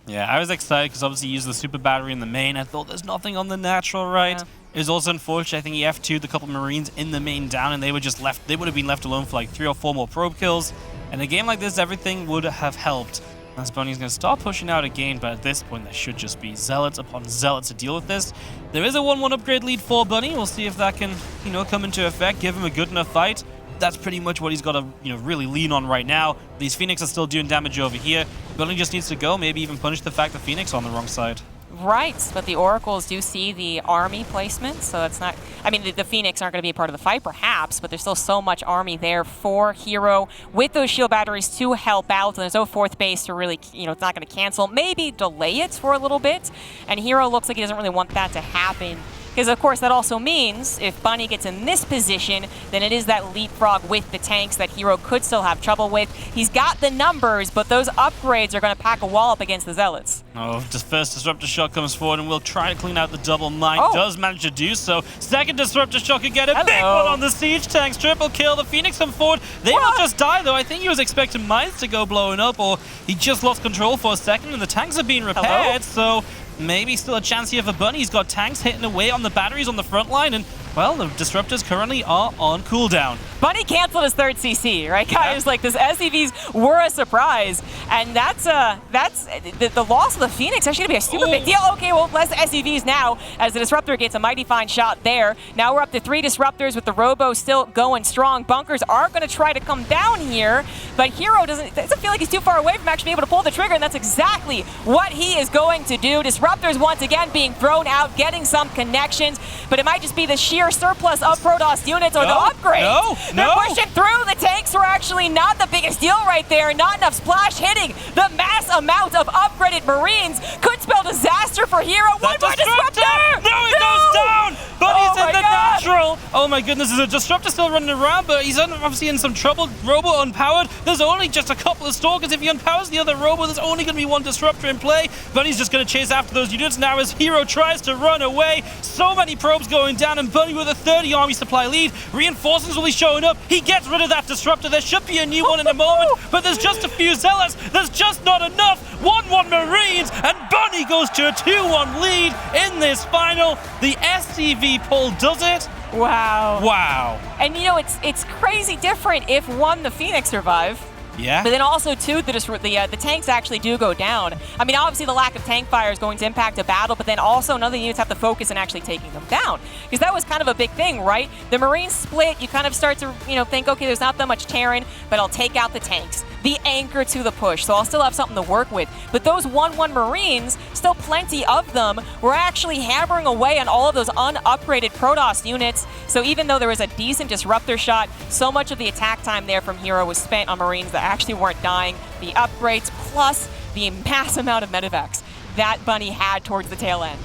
Yeah, I was excited because obviously he used the super battery in the main. I thought there's nothing on the natural right. Yeah. It was also unfortunate. I think he F2'd a couple Marines in the main down, and they were just left. They would have been left alone for like 3 or 4 more probe kills. In a game like this, everything would have helped. As Bunny's going to start pushing out again, but at this point, there should just be Zealots upon Zealots to deal with this. There is a 1-1 upgrade lead for Bunny. We'll see if that can, you know, come into effect, give him a good enough fight. That's pretty much what he's got to, you know, really lean on right now. These Phoenix are still doing damage over here. Bunny just needs to go, maybe even punish the fact that Phoenix on the wrong side. Right, but the Oracles do see the army placement, so it's not... I mean, the Phoenix aren't going to be a part of the fight, perhaps, but there's still so much army there for herO with those shield batteries to help out, and there's no fourth base to really, you know, it's not going to cancel. Maybe delay it for a little bit, and herO looks like he doesn't really want that to happen. Because, of course, that also means if Bunny gets in this position, then it is that leapfrog with the tanks that herO could still have trouble with. He's got the numbers, but those upgrades are going to pack a wall up against the Zealots. Oh, just first Disruptor Shot comes forward and will try to clean out the double mine. Oh. Does manage to do so. Second Disruptor Shot can get a big one on the siege tanks. Triple kill. The Phoenix come forward. They will just die, though. I think he was expecting mines to go blowing up, or he just lost control for a second, and the tanks are being repaired, so... Maybe still a chance here for Bunny. He's got tanks hitting away on the batteries on the front line, and, well, the Disruptors currently are on cooldown. Bunny canceled his third CC, right, guys? Yeah. Like, this SCVs were a surprise, and that's the loss of the Phoenix actually going to be a super big deal. Okay, well, less SCVs now, as the Disruptor gets a mighty fine shot there. Now we're up to 3 Disruptors with the Robo still going strong. Bunkers are going to try to come down here, but herO doesn't feel like he's too far away from actually being able to pull the trigger, and that's exactly what he is going to do. Disruptors once again being thrown out, getting some connections, but it might just be the sheer surplus of Protoss units or the upgrades. They're pushing through. The tanks were actually not the biggest deal right there. Not enough splash hitting the mass amount of upgraded Marines. Could spell disaster for herO. One more Disruptor! No, it goes down! Bunny's in the natural! Oh my goodness, there's a Disruptor still running around, but he's obviously in some trouble. Robo unpowered. There's only just a couple of Stalkers. If he unpowers the other Robo, there's only going to be one Disruptor in play. Bunny's just going to chase after those units now as herO tries to run away. So many probes going down, and Bunny with a 30 army supply lead. Reinforcements will be showing up. He gets rid of that Disruptor. There should be a new one in a moment, but there's just a few Zealots. There's just not enough. 1-1 Marines, and Bunny goes to a 2-1 lead in this final. The SCV pull does it. Wow. Wow. And you know, it's crazy different if, one, the Phoenix survive. Yeah. But then also, too, the tanks actually do go down. I mean, obviously, the lack of tank fire is going to impact a battle, but then also none of the units have to focus on actually taking them down. Because that was kind of a big thing, right? The Marines split, you kind of start to, you know, think, okay, there's not that much Terran, but I'll take out the tanks. The anchor to the push, so I'll still have something to work with. But those 1-1 Marines, still plenty of them, were actually hammering away on all of those unupgraded Protoss units. So even though there was a decent Disruptor shot, so much of the attack time there from herO was spent on Marines that actually weren't dying. The upgrades plus the mass amount of medevacs that Bunny had towards the tail end.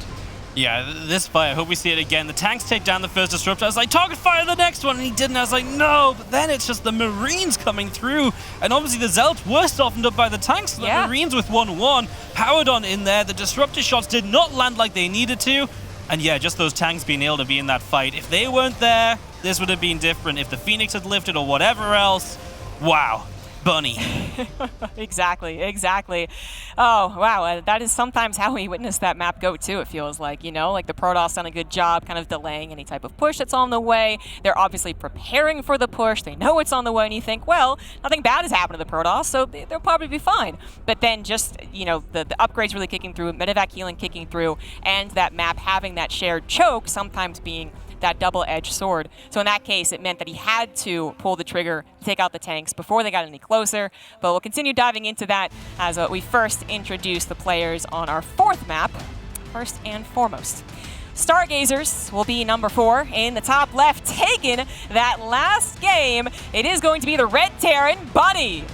Yeah, this fight, I hope we see it again. The tanks take down the first Disruptor. I was like, target fire the next one, and he didn't. I was like, no, but then it's just the Marines coming through. And obviously the Zealots were softened up by the tanks. So the Marines with 1-1 powered on in there. The Disruptor shots did not land like they needed to. And yeah, just those tanks being able to be in that fight. If they weren't there, this would have been different. If the Phoenix had lifted or whatever else, wow. Bunny. Exactly. Oh, wow. That is sometimes how we witness that map go, too, it feels like. You know, like the Protoss done a good job kind of delaying any type of push that's on the way. They're obviously preparing for the push. They know it's on the way, and you think, well, nothing bad has happened to the Protoss, so they'll probably be fine. But then just, you know, the upgrades really kicking through, medevac healing kicking through, and that map having that shared choke sometimes being that double-edged sword. So in that case, it meant that he had to pull the trigger to take out the tanks before they got any closer. But we'll continue diving into that as we first introduce the players on our fourth map, first and foremost. Stargazers will be number 4 in the top left, taking that last game. It is going to be the Red Terran, Bunny.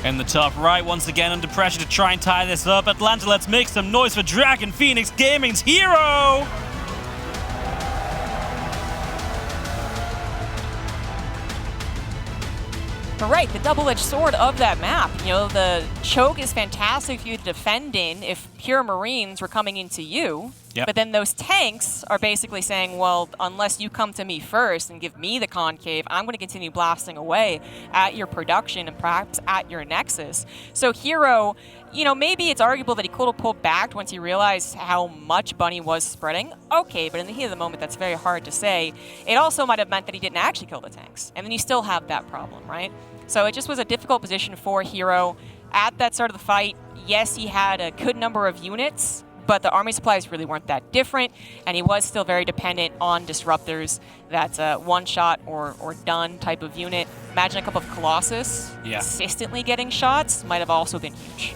In the top right, once again under pressure to try and tie this up. Atlanta, let's make some noise for Dragon Phoenix Gaming's herO! But right, the double-edged sword of that map. You know, the choke is fantastic for you to defend in if pure Marines were coming into you. Yep. But then those tanks are basically saying, well, unless you come to me first and give me the concave, I'm going to continue blasting away at your production and perhaps at your nexus. So herO, you know, maybe it's arguable that he could have pulled back once he realized how much Bunny was spreading. Okay, but in the heat of the moment, that's very hard to say. It also might have meant that he didn't actually kill the tanks. And then you still have that problem, right? So it just was a difficult position for herO. At that start of the fight, yes, he had a good number of units, but the army supplies really weren't that different, and he was still very dependent on disruptors. That's a one-shot or done type of unit. Imagine a couple of Colossus consistently getting shots might have also been huge.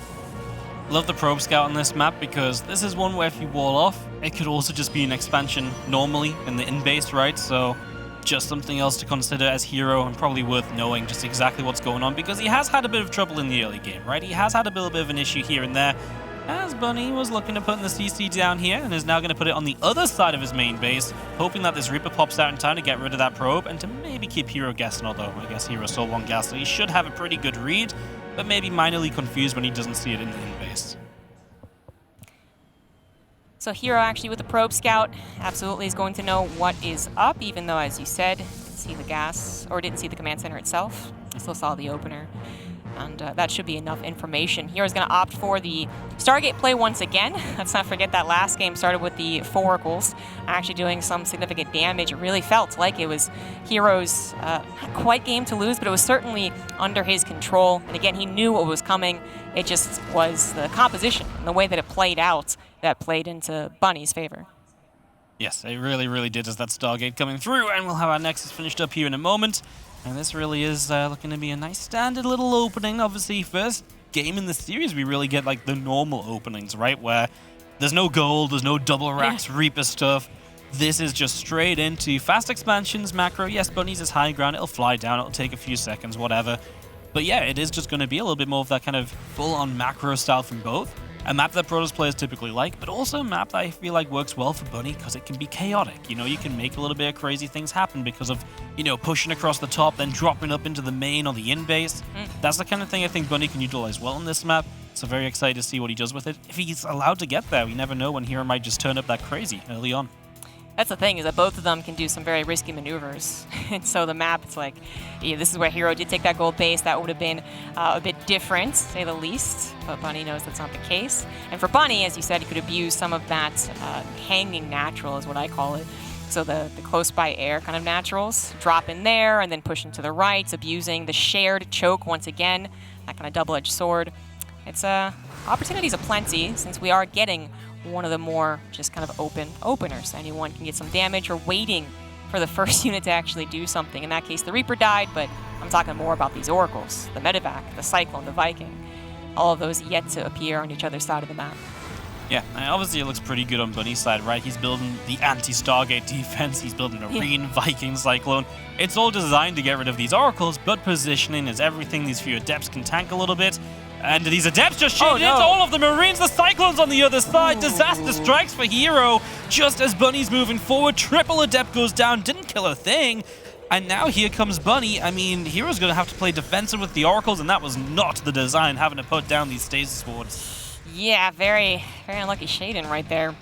Love the probe scout on this map because this is one where if you wall off, it could also just be an expansion normally in the in-base, right? So just something else to consider as herO, and probably worth knowing just exactly what's going on because he has had a bit of trouble in the early game, right? He has had a little bit of an issue here and there, as Bunny was looking to put in the CC down here and is now going to put it on the other side of his main base, hoping that this Reaper pops out in time to get rid of that probe and to maybe keep herO guessing, although I guess herO saw one gas, so he should have a pretty good read, but maybe minorly confused when he doesn't see it in the in-base. So herO actually with the probe scout absolutely is going to know what is up, even though, as you said, didn't see the gas, or didn't see the command center itself. Still saw the opener. And that should be enough information. herO's going to opt for the Stargate play once again. Let's not forget that last game started with the 4 oracles actually doing some significant damage. It really felt like it was herO's not quite game to lose, but it was certainly under his control. And again, he knew what was coming. It just was the composition and the way that it played out that played into Bunny's favor. Yes, it really, really did as that Stargate coming through, and we'll have our Nexus finished up here in a moment. And this really is looking to be a nice standard little opening. Obviously, first game in the series, we really get like the normal openings, right? Where there's no gold, there's no double racks, Reaper stuff. This is just straight into fast expansions, macro. Yes, Bunny's is high ground, it'll fly down, it'll take a few seconds, whatever. But yeah, it is just going to be a little bit more of that kind of full-on macro style from both. A map that Protoss players typically like, but also a map that I feel like works well for Bunny because it can be chaotic. You know, you can make a little bit of crazy things happen because of, you know, pushing across the top, then dropping up into the main or the in-base. That's the kind of thing I think Bunny can utilize well on this map. So very excited to see what he does with it. If he's allowed to get there, we never know when herO might just turn up that crazy early on. That's the thing, is that both of them can do some very risky maneuvers. And so the map, it's like, yeah, this is where herO did take that gold base. That would have been a bit different, to say the least. But Bunny knows that's not the case. And for Bunny, as you said, he could abuse some of that hanging natural, is what I call it. So the close by air kind of naturals. Drop in there and then push into the right, abusing the shared choke once again. That kind of double-edged sword. It's opportunities aplenty, since we are getting one of the more just kind of open openers. Anyone can get some damage or waiting for the first unit to actually do something. In that case, the Reaper died, but I'm talking more about these oracles, the Medevac, the Cyclone, the Viking. All of those yet to appear on each other's side of the map. Yeah, obviously it looks pretty good on Bunny's side, right? He's building the anti-Stargate defense, he's building Marine, Viking, Cyclone. It's all designed to get rid of these oracles, but positioning is everything. These few adepts can tank a little bit. And these adepts just shoot into all of the Marines. The Cyclones on the other side. Disaster strikes for herO. Just as Bunny's moving forward, triple adept goes down. Didn't kill a thing. And now here comes Bunny. I mean, herO's going to have to play defensive with the oracles, and that was not the design, having to put down these stasis wards. Yeah, very, very unlucky shading right there.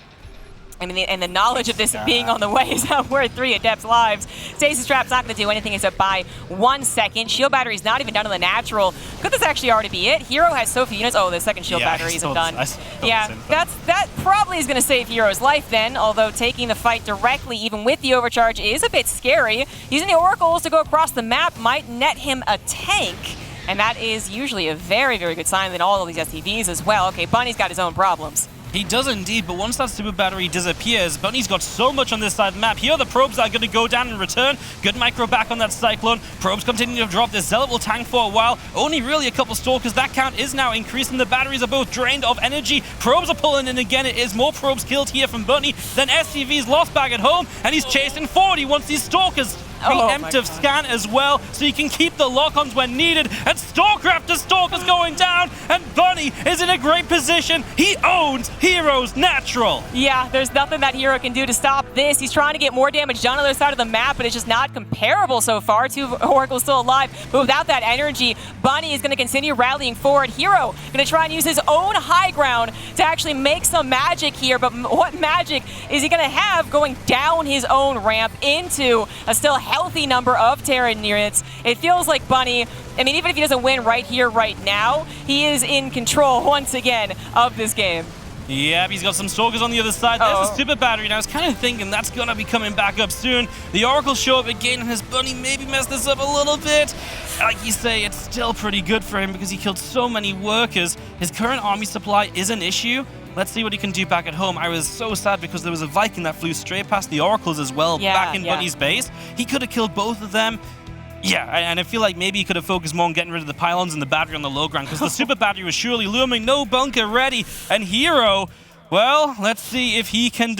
I mean, and the knowledge of this being on the way is how we're 3 adepts' lives. Stasis Trap's not going to do anything except buy 1 second. Shield battery's not even done on the natural. Could this actually already be it? herO has so few units. Oh, the second shield battery isn't done. That probably is going to save herO's life then, although taking the fight directly, even with the overcharge, is a bit scary. Using the oracles to go across the map might net him a tank. And that is usually a very, very good sign than all of these SCVs as well. Okay, Bunny's got his own problems. He does indeed, but once that super battery disappears, Bunny's got so much on this side of the map. Here the probes are going to go down in return. Good micro back on that Cyclone. Probes continue to drop. This Zealot will tank for a while. Only really a couple Stalkers. That count is now increasing. The batteries are both drained of energy. Probes are pulling in again. It is more probes killed here from Bunny than SCV's lost back at home, and he's chasing forward. He wants these Stalkers preemptive scan as well, so you can keep the lock-ons when needed. And Stalker after Stalker's going down, and Bunny is in a great position. He owns herO's natural. Yeah, there's nothing that herO can do to stop this. He's trying to get more damage done on the other side of the map, but it's just not comparable so far. Two Oracles still alive, but without that energy, Bunny is going to continue rallying forward. herO going to try and use his own high ground to actually make some magic here, but what magic is he going to have going down his own ramp into a still healthy number of Terran units? It feels like Bunny, I mean, even if he doesn't win right here, right now, he is in control once again of this game. Yeah, he's got some Stalkers on the other side. There's a super battery. And I was kind of thinking that's going to be coming back up soon. The Oracles show up again, and his Bunny maybe messed this up a little bit. Like you say, it's still pretty good for him because he killed so many workers. His current army supply is an issue. Let's see what he can do back at home. I was so sad because there was a Viking that flew straight past the Oracles as well, back in Bunny's base. He could have killed both of them. Yeah, and I feel like maybe he could have focused more on getting rid of the pylons and the battery on the low ground, because the super battery was surely looming. No bunker ready. And herO, well, let's see if he can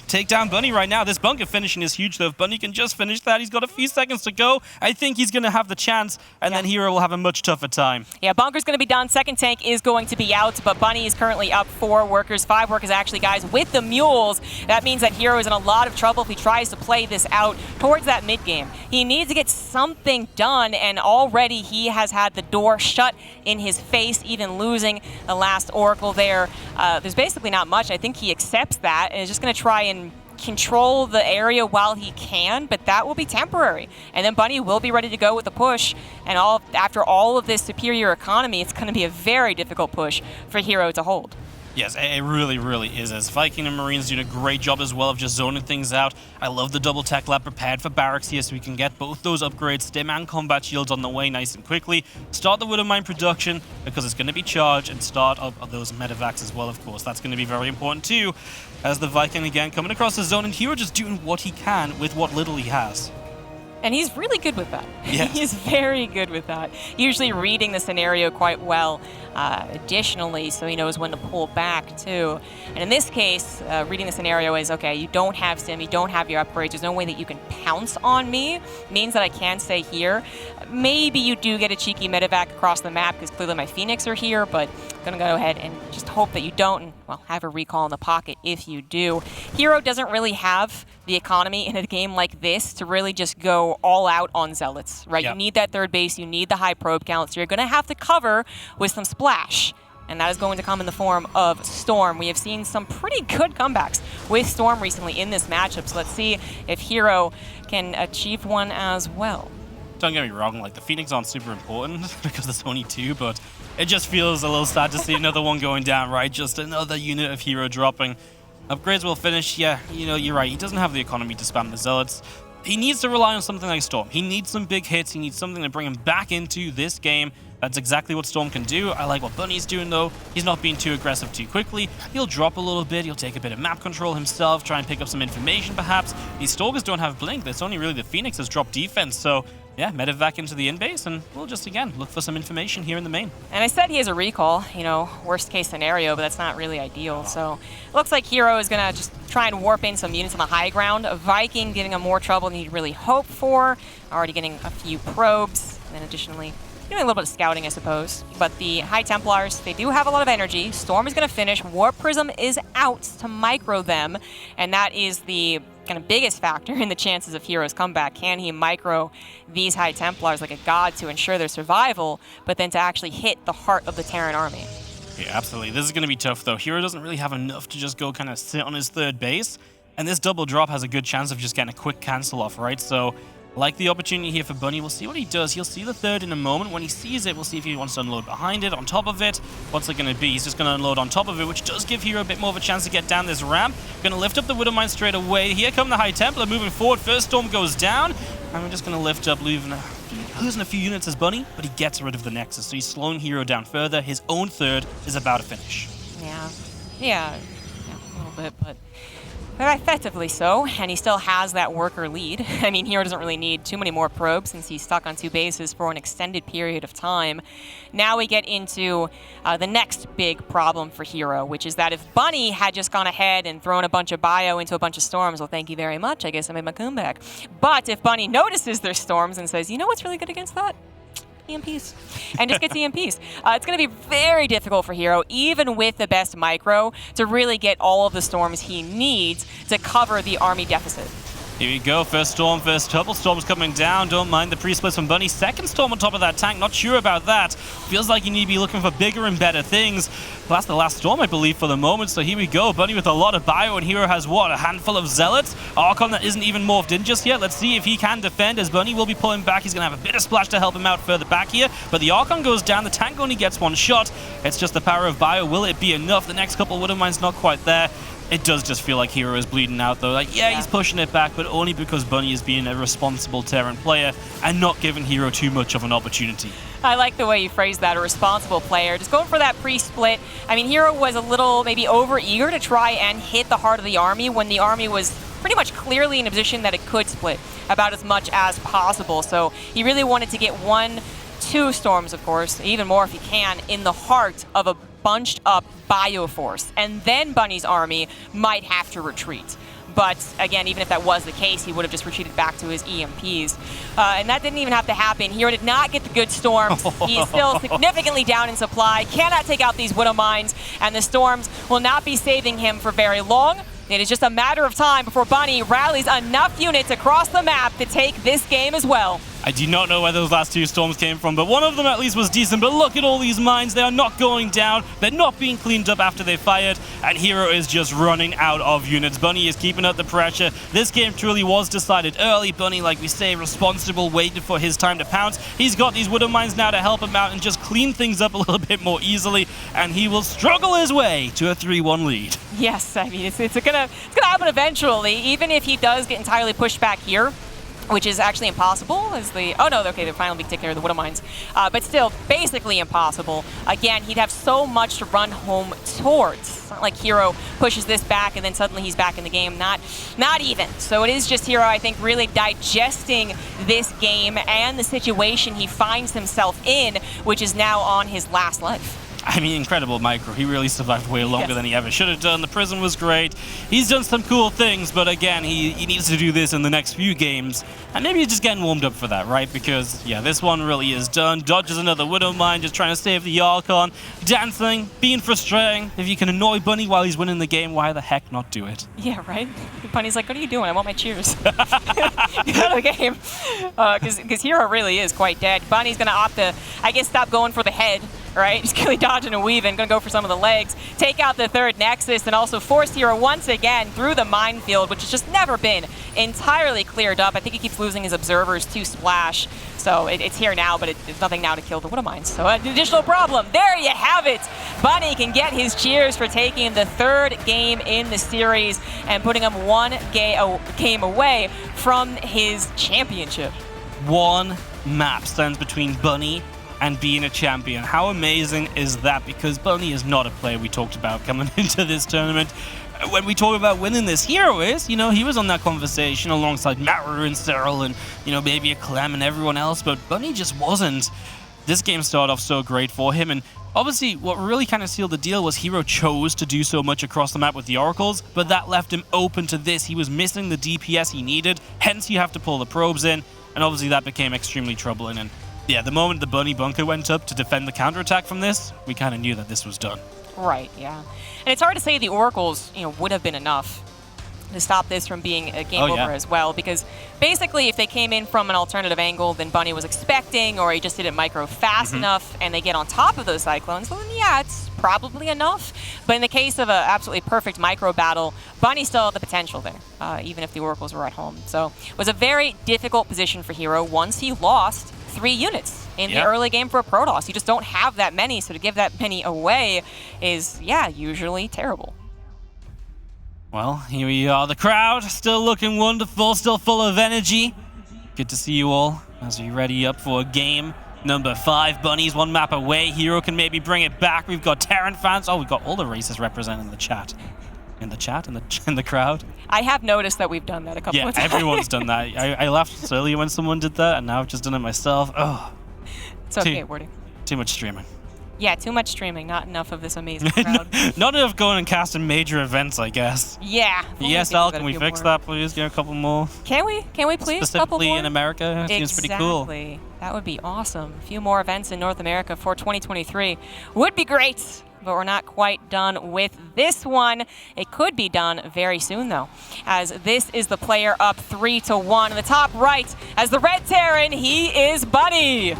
take down Bunny right now. This bunker finishing is huge, though. If Bunny can just finish that, he's got a few seconds to go. I think he's going to have the chance, and then herO will have a much tougher time. Yeah, bunker's going to be done. Second tank is going to be out, but Bunny is currently up 4 workers, 5 workers actually, guys, with the mules. That means that herO is in a lot of trouble if he tries to play this out towards that mid game. He needs to get something done, and already he has had the door shut in his face, even losing the last Oracle there. There's basically not much. I think he accepts that and is just going to try and control the area while he can, but that will be temporary. And then Bunny will be ready to go with the push, and after all of this superior economy, it's going to be a very difficult push for herO to hold. Yes, it really, really is. As Viking and Marines doing a great job as well of just zoning things out. I love the double tech lab prepared for barracks here, so we can get both those upgrades, stim and combat shields on the way nice and quickly. Start the Widow Mine production because it's going to be charged, and start up those medevacs as well, of course. That's going to be very important too. As the Viking again coming across the zone, and herO just doing what he can with what little he has. And he's really good with that. Yes. He's very good with that. Usually reading the scenario quite well, additionally, so he knows when to pull back too. And in this case, reading the scenario is, okay, you don't have stim, you don't have your upgrades, there's no way that you can pounce on me. Means that I can stay here. Maybe you do get a cheeky medevac across the map because clearly my Phoenix are here, but I'm gonna go ahead and just hope that you don't, and, well, have a recall in the pocket if you do. herO doesn't really have the economy in a game like this to really just go all out on Zealots, right? Yep. You need that third base, you need the high probe count, so you're going to have to cover with some splash. And that is going to come in the form of Storm. We have seen some pretty good comebacks with Storm recently in this matchup, so let's see if herO can achieve one as well. Don't get me wrong, like the Phoenix aren't super important because there's only 2, but it just feels a little sad to see another one going down, right? Just another unit of herO dropping. Upgrades will finish. Yeah, you know, you're right. He doesn't have the economy to spam the Zealots. He needs to rely on something like Storm. He needs some big hits. He needs something to bring him back into this game. That's exactly what Storm can do. I like what Bunny's doing, though. He's not being too aggressive too quickly. He'll drop a little bit. He'll take a bit of map control himself, try and pick up some information, perhaps. These Stalkers don't have Blink. It's only really the Phoenix has dropped defense, so yeah, medevac into the in-base, and we'll just, again, look for some information here in the main. And I said he has a recall, you know, worst case scenario, but that's not really ideal. So it looks like herO is going to just try and warp in some units on the high ground. A Viking giving him more trouble than he'd really hoped for. Already getting a few probes, and then additionally doing a little bit of scouting, I suppose. But the High Templars, they do have a lot of energy. Storm is going to finish. Warp Prism is out to micro them, and that is the kind of biggest factor in the chances of herO's comeback. Can he micro these High Templars like a god to ensure their survival, but then to actually hit the heart of the Terran army? Yeah, absolutely. This is going to be tough, though. herO doesn't really have enough to just go kind of sit on his third base, and this double drop has a good chance of just getting a quick cancel off, right? So like the opportunity here for Bunny. We'll see what he does. He'll see the third in a moment. When he sees it, we'll see if he wants to unload behind it, on top of it. What's it going to be? He's just going to unload on top of it, which does give herO a bit more of a chance to get down this ramp. Going to lift up the Widow Mine straight away. Here come the High Templar moving forward. First Storm goes down. And we're just going to lift up, losing a few units as Bunny, but he gets rid of the Nexus. So he's slowing herO down further. His own third is about to finish. Yeah, a little bit, but Effectively so, and he still has that worker lead. I mean, herO doesn't really need too many more probes since he's stuck on 2 bases for an extended period of time. Now we get into the next big problem for herO, which is that if Bunny had just gone ahead and thrown a bunch of bio into a bunch of storms, well, thank you very much, I guess I made my comeback. But if Bunny notices there's storms and says, you know what's really good against that? EMPs, and just gets EMPs. It's going to be very difficult for herO, even with the best micro, to really get all of the storms he needs to cover the army deficit. Here we go, first storm, first couple storms coming down. Don't mind the pre-splits from Bunny. Second storm on top of that tank, not sure about that. Feels like you need to be looking for bigger and better things. Well, that's the last storm, I believe, for the moment. So here we go, Bunny with a lot of bio, and herO has what, a handful of zealots? Archon that isn't even morphed in just yet. Let's see if he can defend, as Bunny will be pulling back. He's going to have a bit of splash to help him out further back here. But the Archon goes down, the tank only gets 1 shot. It's just the power of bio. Will it be enough? The next couple Widow Mines not quite there. It does just feel like herO is bleeding out, though. Like, yeah, he's pushing it back, but only because Bunny is being a responsible Terran player and not giving herO too much of an opportunity. I like the way you phrased that, a responsible player. Just going for that pre-split. I mean, herO was a little maybe over-eager to try and hit the heart of the army when the army was pretty much clearly in a position that it could split about as much as possible. So he really wanted to get 1, 2 storms, of course, even more if he can, in the heart of a bunched up bioforce, and then Bunny's army might have to retreat. But again, even if that was the case, he would have just retreated back to his EMPs. And that didn't even have to happen. herO did not get the good storms. He's still significantly down in supply, cannot take out these Widow Mines, and the storms will not be saving him for very long. It is just a matter of time before Bunny rallies enough units across the map to take this game as well. I do not know where those last 2 storms came from, but one of them at least was decent. But look at all these mines. They are not going down. They're not being cleaned up after they fired. And herO is just running out of units. Bunny is keeping up the pressure. This game truly was decided early. Bunny, like we say, responsible, waited for his time to pounce. He's got these Widow Mines now to help him out and just clean things up a little bit more easily. And he will struggle his way to a 3-1 lead. Yes, I mean, it's gonna happen eventually, even if he does get entirely pushed back here, which is actually impossible. They're finally taking care of the Widow Mines. But still, basically impossible. Again, he'd have so much to run home towards. It's not like herO pushes this back and then suddenly he's back in the game. Not even. So it is just herO, I think, really digesting this game and the situation he finds himself in, which is now on his last life. I mean, incredible micro. He really survived way longer than he ever should have done. The prison was great. He's done some cool things, but again, he needs to do this in the next few games. And maybe he's just getting warmed up for that, right? Because, yeah, this one really is done. Dodges another Widow Mine, just trying to save the Archon. Dancing, being frustrating. If you can annoy Bunny while he's winning the game, why the heck not do it? Yeah, right? Bunny's like, what are you doing? I want my cheers. Get out of the game. Because herO really is quite dead. Bunny's going to opt to, I guess, stop going for the head. Right, just really dodging and weaving, gonna go for some of the legs, take out the 3rd Nexus, and also force herO once again through the minefield, which has just never been entirely cleared up. I think he keeps losing his observers to Splash, so it's here now, but it's nothing now to kill the Widow Mines. So an additional problem. There you have it. Bunny can get his cheers for taking the 3rd game in the series and putting him 1 game away from his championship. 1 map stands between Bunny and being a champion. How amazing is that? Because Bunny is not a player we talked about coming into this tournament. When we talk about winning this, herO is, he was on that conversation alongside Maru and Cyril and, maybe a Clem and everyone else, but Bunny just wasn't. This game started off so great for him, and obviously what really kind of sealed the deal was herO chose to do so much across the map with the Oracles, but that left him open to this. He was missing the DPS he needed, hence you have to pull the probes in, and obviously that became extremely troubling. And yeah, the moment the Bunny bunker went up to defend the counterattack from this, we kind of knew that this was done. Right, yeah. And it's hard to say the Oracles, would have been enough to stop this from being a game over as well, because basically if they came in from an alternative angle than Bunny was expecting, or he just didn't micro fast enough and they get on top of those Cyclones, well, then yeah, it's probably enough. But in the case of an absolutely perfect micro battle, Bunny still had the potential there, even if the Oracles were at home. So it was a very difficult position for herO once he lost 3 units in the early game for a Protoss. You just don't have that many, so to give that many away is, usually terrible. Well, here we are. The crowd still looking wonderful, still full of energy. Good to see you all as we ready up for game number 5. Bunny's 1 map away. herO can maybe bring it back. We've got Terran fans. Oh, we've got all the races represented in the chat. in the chat, in the crowd. I have noticed that we've done that a couple of times. Yeah, everyone's done that. I laughed earlier when someone did that, and now I've just done it myself. Oh, It's okay, Wardy. too much streaming. Yeah, too much streaming, not enough of this amazing crowd. Not enough going and casting major events, I guess. Yeah. ESL, can we fix that, please? Get a couple more. Can we? Can we please? Specifically in America, it seems pretty cool. Exactly. That would be awesome. A few more events in North America for 2023 would be great. But we're not quite done with this one. It could be done very soon, though, as this is the player up 3-1. In the top right, as the Red Terran, he is Bunny.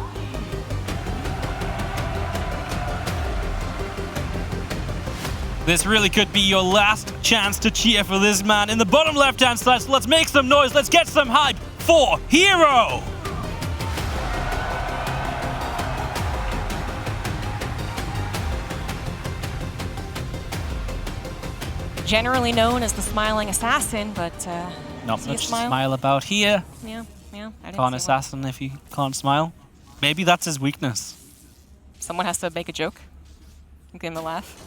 This really could be your last chance to cheer for this man in the bottom left-hand side, so let's make some noise, let's get some hype for herO! Generally known as the Smiling Assassin, but not much to smile about here. Yeah, I didn't Can't see assassin if you can't smile. Maybe that's his weakness. Someone has to make a joke. Get him to laugh.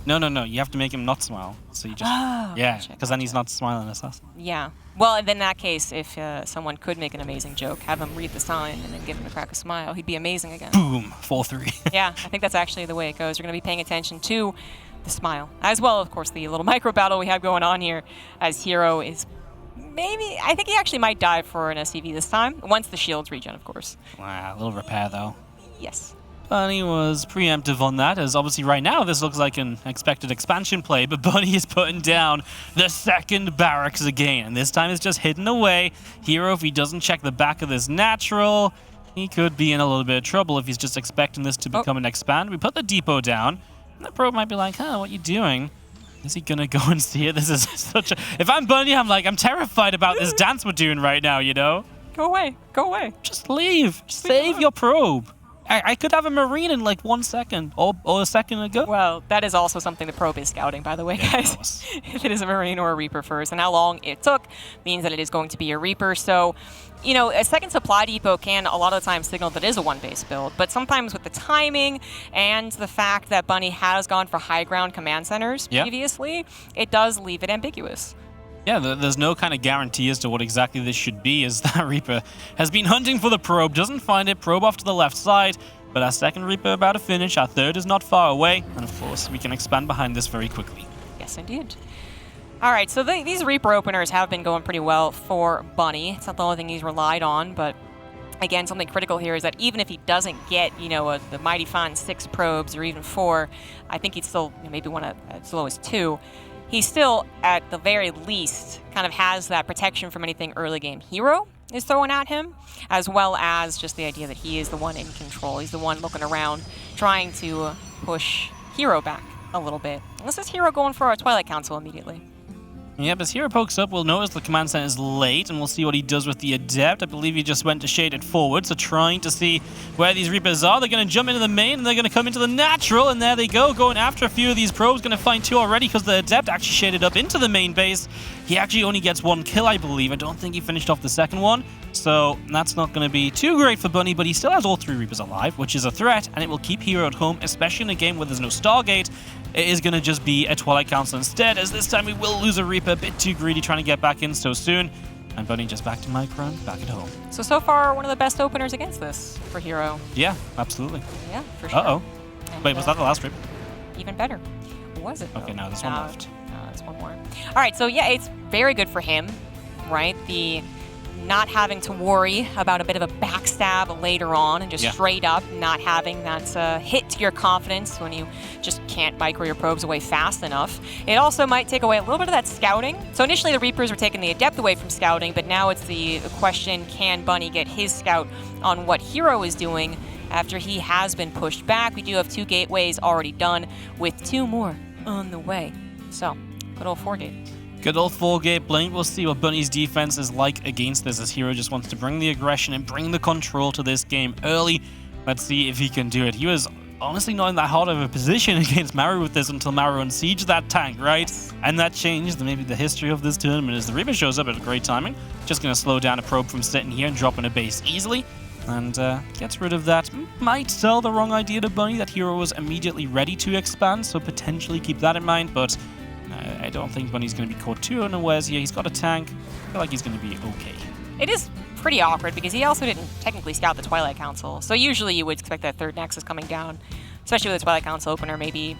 No, you have to make him not smile. So you just, yeah, because then he's not smiling assassin. Yeah. Well, then in that case, if someone could make an amazing joke, have him read the sign and then give him a crack a smile, he'd be amazing again. Boom, 4-3. Yeah, I think that's actually the way it goes. You're going to be paying attention to the smile, as well, of course, the little micro battle we have going on here, as herO is maybe, I think he actually might die for an SCV this time, once the shields regen, of course. Wow, a little repair though. Yes. Bunny was preemptive on that, as obviously right now this looks like an expected expansion play, but Bunny is putting down the second barracks again, and this time it's just hidden away. herO, if he doesn't check the back of this natural, he could be in a little bit of trouble if he's just expecting this to become an expand. We put the depot down, and the probe might be like, huh, what you doing? Is he gonna go and see it? This is such a... If I'm Bunny, I'm terrified about this dance we're doing right now, you know? Go away. Go away. Just leave. Save your probe. I could have a Marine in like 1 second or a second ago. Well, that is also something the probe is scouting, by the way, guys. If it is a Marine or a Reaper first, and how long it took means that it is going to be a Reaper. So, you know, a second supply depot can a lot of the time signal that it is a one-base build, but sometimes with the timing and the fact that Bunny has gone for high ground command centers previously, it does leave it ambiguous. Yeah, there's no kind of guarantee as to what exactly this should be, as that Reaper has been hunting for the probe, doesn't find it, probe off to the left side, but our second Reaper about to finish, our third is not far away, and of course we can expand behind this very quickly. Yes, indeed. All right, so these Reaper openers have been going pretty well for Bunny. It's not the only thing he's relied on, but again, something critical here is that even if he doesn't get, you know, the mighty fine 6 probes or even 4, I think he'd still maybe want as low as 2. He still, at the very least, kind of has that protection from anything early game herO is throwing at him, as well as just the idea that he is the one in control. He's the one looking around, trying to push herO back a little bit. This is herO going for a Twilight Council immediately. Yep, as herO pokes up, we'll notice the command center is late, and we'll see what he does with the Adept. I believe he just went to shade it forward, so trying to see where these Reapers are. They're going to jump into the main, and they're going to come into the natural, and there they go, going after a few of these probes. Going to find 2 already, because the Adept actually shaded up into the main base. He actually only gets 1 kill, I believe. I don't think he finished off the second one, so that's not going to be too great for Bunny, but he still has all 3 Reapers alive, which is a threat, and it will keep herO at home, especially in a game where there's no Stargate. It is going to just be a Twilight Council instead, as this time we will lose a Reaper, a bit too greedy trying to get back in so soon. And Bunny just back to Micron, back at home. So far, one of the best openers against this for herO. Yeah, absolutely. Yeah, for sure. Uh-oh. Wait, was that the last Reaper? Even better. Was it, though? Okay, now there's one left. No, there's one more. All right, so yeah, it's very good for him, right? The not having to worry about a bit of a backstab later on and just straight up not having that hit to your confidence when you just can't micro your probes away fast enough. It also might take away a little bit of that scouting. So initially the Reapers were taking the Adept away from scouting, but now it's the question, can Bunny get his scout on what herO is doing after he has been pushed back? We do have 2 gateways already done with 2 more on the way. So, good old 4-gate. Good old 4-gate blink. We'll see what Bunny's defense is like against this, as herO just wants to bring the aggression and bring the control to this game early. Let's see if he can do it. He was honestly not in that hard of a position against Maru with this until Maru unsieged that tank, right? And that changed maybe the history of this tournament as the Reaper shows up at a great timing. Just going to slow down a probe from sitting here and dropping a base easily. And gets rid of that. Might sell the wrong idea to Bunny that herO was immediately ready to expand, so potentially keep that in mind, but I don't think Bunny's going to be caught too unawares here. He's got a tank. I feel like he's going to be okay. It is pretty awkward because he also didn't technically scout the Twilight Council. So usually you would expect that third Nexus coming down, especially with the Twilight Council opener, maybe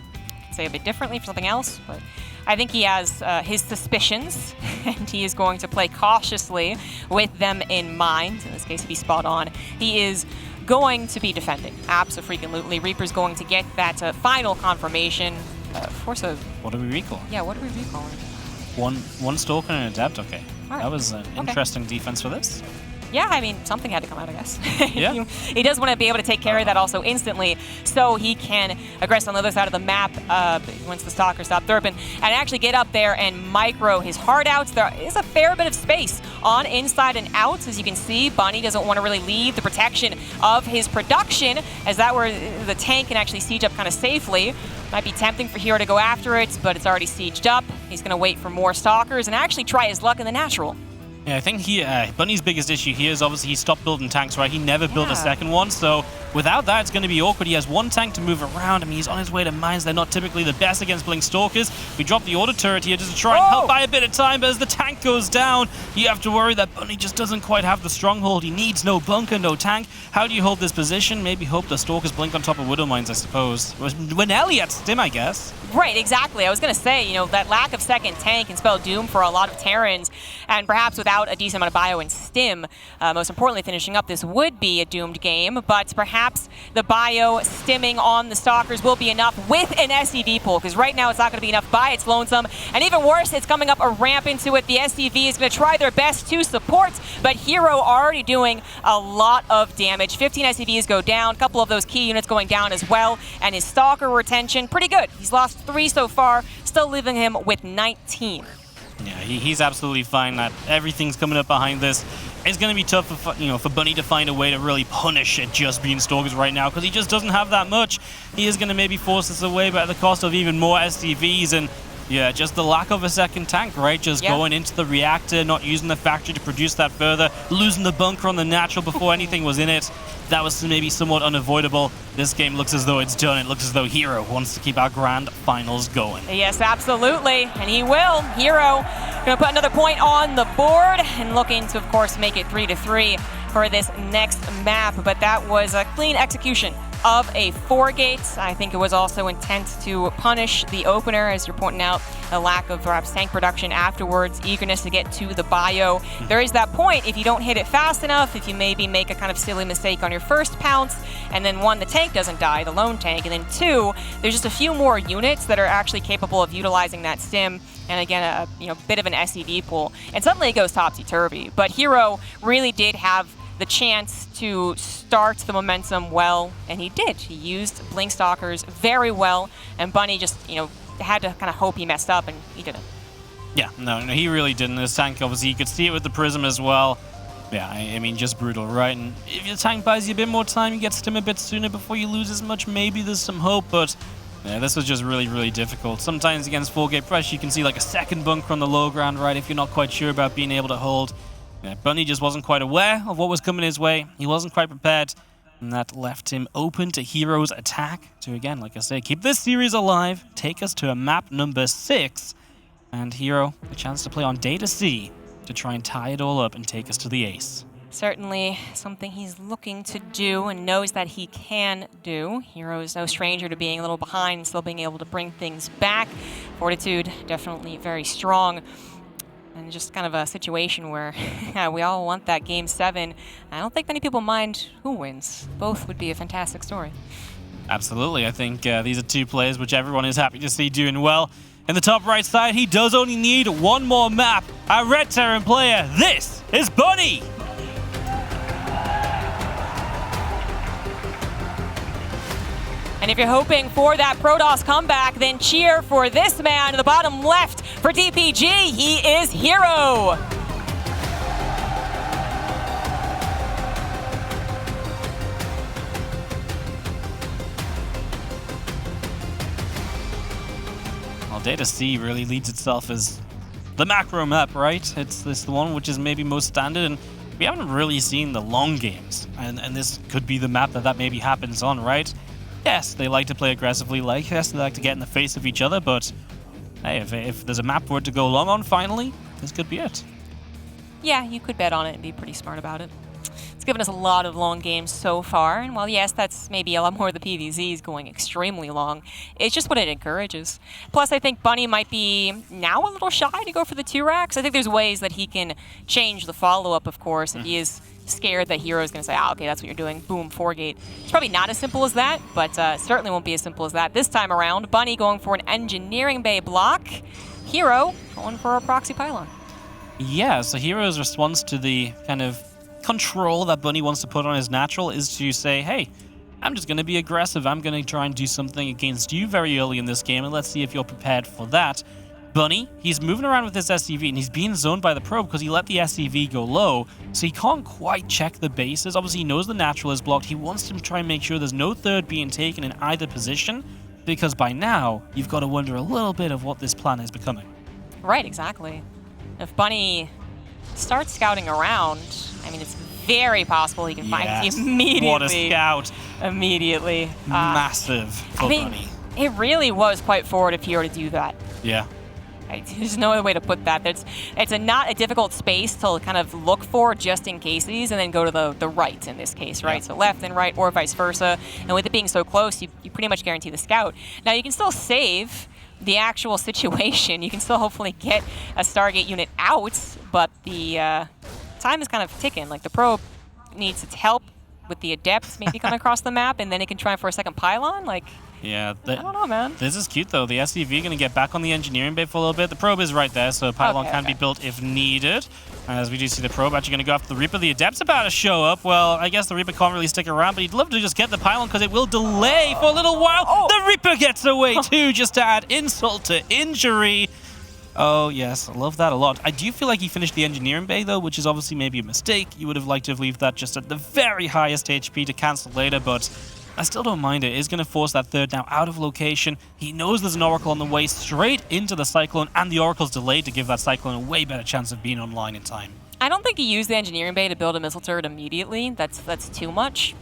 say a bit differently for something else. But I think he has his suspicions, and he is going to play cautiously with them in mind. In this case, to be spot on, he is going to be defending. Abso-freaking-lutely. Reaper's going to get that final confirmation. Force of... What do we recall? Yeah, what are we recalling? One Stalker and an Adept, okay. Right. That was an interesting defense for this. Yeah, I mean, something had to come out, I guess. Yeah. He does want to be able to take care of that also instantly, so he can aggress on the other side of the map once the Stalker stopped derping, and actually get up there and micro his hard outs. There is a fair bit of space on inside and outs, as you can see. Bunny doesn't want to really leave the protection of his production, as that where the tank can actually siege up kind of safely. Might be tempting for herO to go after it, but it's already sieged up. He's going to wait for more Stalkers and actually try his luck in the natural. Yeah, I think Bunny's biggest issue here is obviously he stopped building tanks, right? He never built a second one, so without that, it's going to be awkward. He has one tank to move around. I mean, he's on his way to mines. They're not typically the best against Blink Stalkers. We drop the auto turret here just to try and help by a bit of time, but as the tank goes down, you have to worry that Bunny just doesn't quite have the stronghold. He needs no bunker, no tank. How do you hold this position? Maybe hope the Stalkers blink on top of Widow Mines, I suppose. When Elliot stim, I guess. Right, exactly. I was going to say, you know, that lack of second tank can spell doom for a lot of Terrans, and perhaps without a decent amount of bio and stim, most importantly finishing up, this would be a doomed game, but perhaps the bio stimming on the Stalkers will be enough with an SCV pull, because right now it's not going to be enough by its lonesome, and even worse, it's coming up a ramp into it. The SCV is going to try their best to support, but herO already doing a lot of damage. 15 SCVs go down, a couple of those key units going down as well, and his Stalker retention, pretty good. He's lost 3 so far, still leaving him with 19. Yeah, he's absolutely fine. That everything's coming up behind this. It's going to be tough for Bunny to find a way to really punish it just being Stalkers right now, because he just doesn't have that much. He is going to maybe force us away, but at the cost of even more SCVs, and yeah, just the lack of a second tank, right? Just going into the reactor, not using the factory to produce that further, losing the bunker on the natural before anything was in it. That was maybe somewhat unavoidable. This game looks as though it's done. It looks as though herO wants to keep our grand finals going. Yes, absolutely, and he will. herO going to put another point on the board and looking to, of course, make it 3-3 for this next map, but that was a clean execution of a 4-gate. I think it was also intent to punish the opener, as you're pointing out, a lack of perhaps tank production afterwards, eagerness to get to the bio. There is that point, if you don't hit it fast enough, if you maybe make a kind of silly mistake on your first pounce, and then 1, the tank doesn't die, the lone tank, and then 2, there's just a few more units that are actually capable of utilizing that stim, and again, a bit of an SCV pool, and suddenly it goes topsy-turvy. But herO really did have the chance to start the momentum well, and he did. He used Blink Stalkers very well, and Bunny just, had to kind of hope he messed up, and he didn't. Yeah, no, he really didn't. His tank, obviously, you could see it with the Prism as well. Yeah, I mean, just brutal, right? And if your tank buys you a bit more time, you get stim a bit sooner before you lose as much, maybe there's some hope, but yeah, this was just really, really difficult. Sometimes against 4-gate pressure, you can see like a second bunker on the low ground, right, if you're not quite sure about being able to hold. Yeah, Bunny just wasn't quite aware of what was coming his way. He wasn't quite prepared, and that left him open to herO's attack to, again, like I say, keep this series alive, take us to a map number 6, and herO a chance to play on Data C to try and tie it all up and take us to the ace. Certainly something he's looking to do and knows that he can do. herO is no stranger to being a little behind and still being able to bring things back. Fortitude, definitely very strong. And just kind of a situation where we all want that Game 7. I don't think many people mind who wins. Both would be a fantastic story. Absolutely. I think these are 2 players which everyone is happy to see doing well. In the top right side, he does only need 1 more map. Our Red Terran player, this is Bunny! And if you're hoping for that Protoss comeback, then cheer for this man in the bottom left for DPG. He is herO. Well, Data C really leads itself as the macro map, right? It's the one which is maybe most standard, and we haven't really seen the long games. And this could be the map that maybe happens on, right? Yes, they like to play aggressively, yes, they like to get in the face of each other, but hey, if there's a map for it to go long on finally, this could be it. Yeah, you could bet on it and be pretty smart about it. It's given us a lot of long games so far, and while yes, that's maybe a lot more of the PvZs going extremely long, it's just what it encourages. Plus, I think Bunny might be now a little shy to go for the 2 racks. I think there's ways that he can change the follow-up, of course, if he is scared that herO is going to say, okay, that's what you're doing, boom, 4-gate. It's probably not as simple as that, but certainly won't be as simple as that. This time around, Bunny going for an engineering bay block, herO going for a proxy pylon. Yeah, so herO's response to the kind of control that Bunny wants to put on his natural is to say, hey, I'm just going to be aggressive. I'm going to try and do something against you very early in this game, and let's see if you're prepared for that. Bunny, he's moving around with his SCV, and he's being zoned by the probe because he let the SCV go low, so he can't quite check the bases. Obviously, he knows the natural is blocked. He wants to try and make sure there's no third being taken in either position, because by now, you've got to wonder a little bit of what this plan is becoming. Right, exactly. If Bunny starts scouting around, I mean, it's very possible he can find it immediately. What a scout. Immediately. Massive for Bunny. It really was quite forward of herO to do that. Yeah. There's no other way to put that. It's not a difficult space to kind of look for just in cases and then go to the right in this case, right? Yeah. So left and right or vice versa. And with it being so close, you pretty much guarantee the scout. Now, you can still save the actual situation. You can still hopefully get a Stargate unit out, but the time is kind of ticking. Like, the probe needs its help with the adepts maybe coming across the map, and then it can try for a second pylon. Like, yeah, I don't know, man. This is cute, though. The SCV going to get back on the engineering bay for a little bit. The probe is right there, so a pylon can be built if needed. As we do see the probe actually going to go after the Reaper. The Adept's about to show up. Well, I guess the Reaper can't really stick around, but he'd love to just get the pylon because it will delay for a little while. The Reaper gets away, too, just to add insult to injury. Oh, yes, I love that a lot. I do feel like he finished the engineering bay, though, which is obviously maybe a mistake. You would have liked to have left that just at the very highest HP to cancel later, but I still don't mind it. It's going to force that third now out of location. He knows there's an Oracle on the way straight into the Cyclone, and the Oracle's delayed to give that Cyclone a way better chance of being online in time. I don't think he used the engineering bay to build a missile turret immediately. That's too much.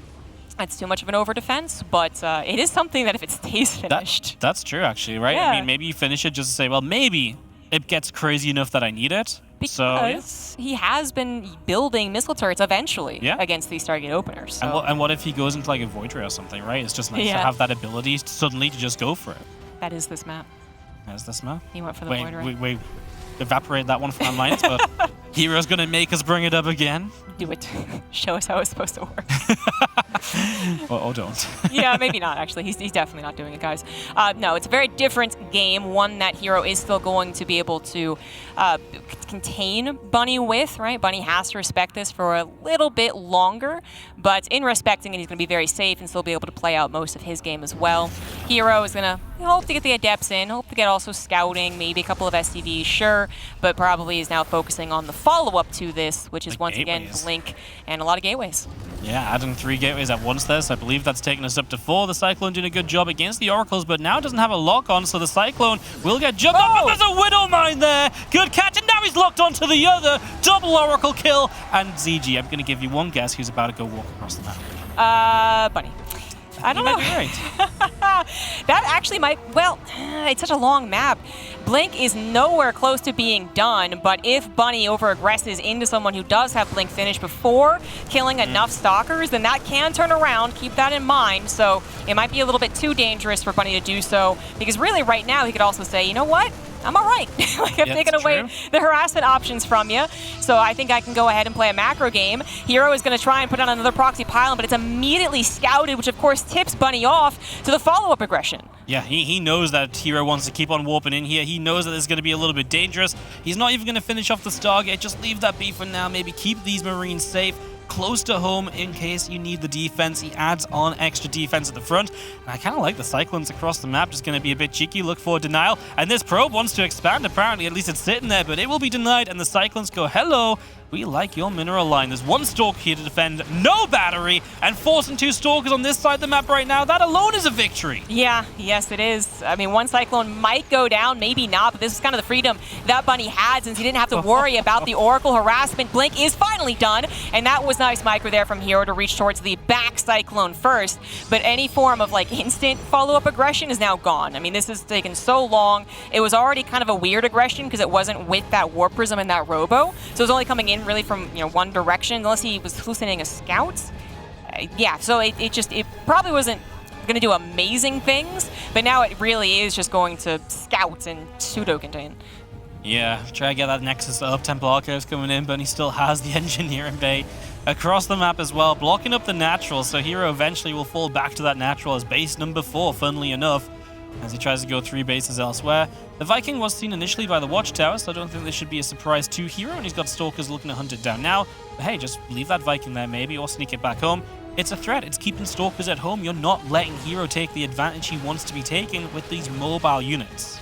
That's too much of an over-defense, but it is something that if it stays finished... That's true, actually, right? Yeah. I mean, maybe you finish it just to say, well, maybe it gets crazy enough that I need it. Because he has been building missile turrets eventually against these Stargate openers. So. And what if he goes into like a Void Ray or something, right? It's just nice to have that ability suddenly to just go for it. That is this map. That is this map? He went for the Void Ray. Wait. Evaporate that one from our minds, but herO's going to make us bring it up again. Do it. Show us how it's supposed to work. or don't. Yeah, maybe not, actually. He's definitely not doing it, guys. No, it's a very different game, one that herO is still going to be able to contain Bunny with, right? Bunny has to respect this for a little bit longer, but in respecting it, he's going to be very safe and still be able to play out most of his game as well. herO is going to hope to get the Adepts in, hope to get also scouting, maybe a couple of SCVs, sure, but probably is now focusing on the follow-up to this, which is once again Blink and a lot of gateways. Yeah, adding 3 gateways at once there, so I believe that's taken us up to 4. The Cyclone doing a good job against the Oracles, but now doesn't have a lock on, so the Cyclone will get jumped up, but there's a Widow Mine there! Good catch, and now he's locked onto the other! Double Oracle kill, and ZG, I'm going to give you one guess who's about to go walk across the map. Bunny. I don't know. You might be right. That actually might, well, it's such a long map. Blink is nowhere close to being done, but if Bunny over-aggresses into someone who does have Blink finished before killing enough Stalkers, then that can turn around. Keep that in mind. So it might be a little bit too dangerous for Bunny to do so, because really right now he could also say, you know what? I'm all right. Like, I've taken away the harassment options from you, so I think I can go ahead and play a macro game. herO is going to try and put on another proxy pylon, but it's immediately scouted, which of course tips Bunny off to the follow-up aggression. Yeah, he knows that herO wants to keep on warping in here. He knows that this is going to be a little bit dangerous. He's not even going to finish off the Stargate. Just leave that be for now. Maybe keep these Marines safe, close to home in case you need the defense. He adds on extra defense at the front. And I kind of like the Cyclones across the map. Just going to be a bit cheeky. Look for denial. And this probe wants to expand, apparently. At least it's sitting there, but it will be denied. And the Cyclones go, hello. We like your mineral line. There's 1 Stalk here to defend, no battery, and forcing 2 Stalkers on this side of the map right now. That alone is a victory. Yeah, yes, it is. I mean, 1 Cyclone might go down, maybe not, but this is kind of the freedom that Bunny had since he didn't have to worry about the Oracle harassment. Blink is finally done, and that was nice micro there from herO to reach towards the backside Cyclone first, but any form of like instant follow-up aggression is now gone. I mean, this has taken so long. It was already kind of a weird aggression because it wasn't with that Warp Prism and that Robo, so it was only coming in really from one direction, unless he was hallucinating a scout. Yeah, so it probably wasn't going to do amazing things, but now it really is just going to scout and pseudo-contain. Yeah, try to get that Nexus up. Temple Archives coming in, but he still has the Engineering Bay across the map as well, blocking up the natural, so herO eventually will fall back to that natural as base number 4, funnily enough, as he tries to go 3 bases elsewhere. The Viking was seen initially by the Watchtower, so I don't think this should be a surprise to herO, and he's got Stalkers looking to hunt it down now. But hey, just leave that Viking there maybe, or sneak it back home. It's a threat. It's keeping Stalkers at home. You're not letting herO take the advantage he wants to be taking with these mobile units.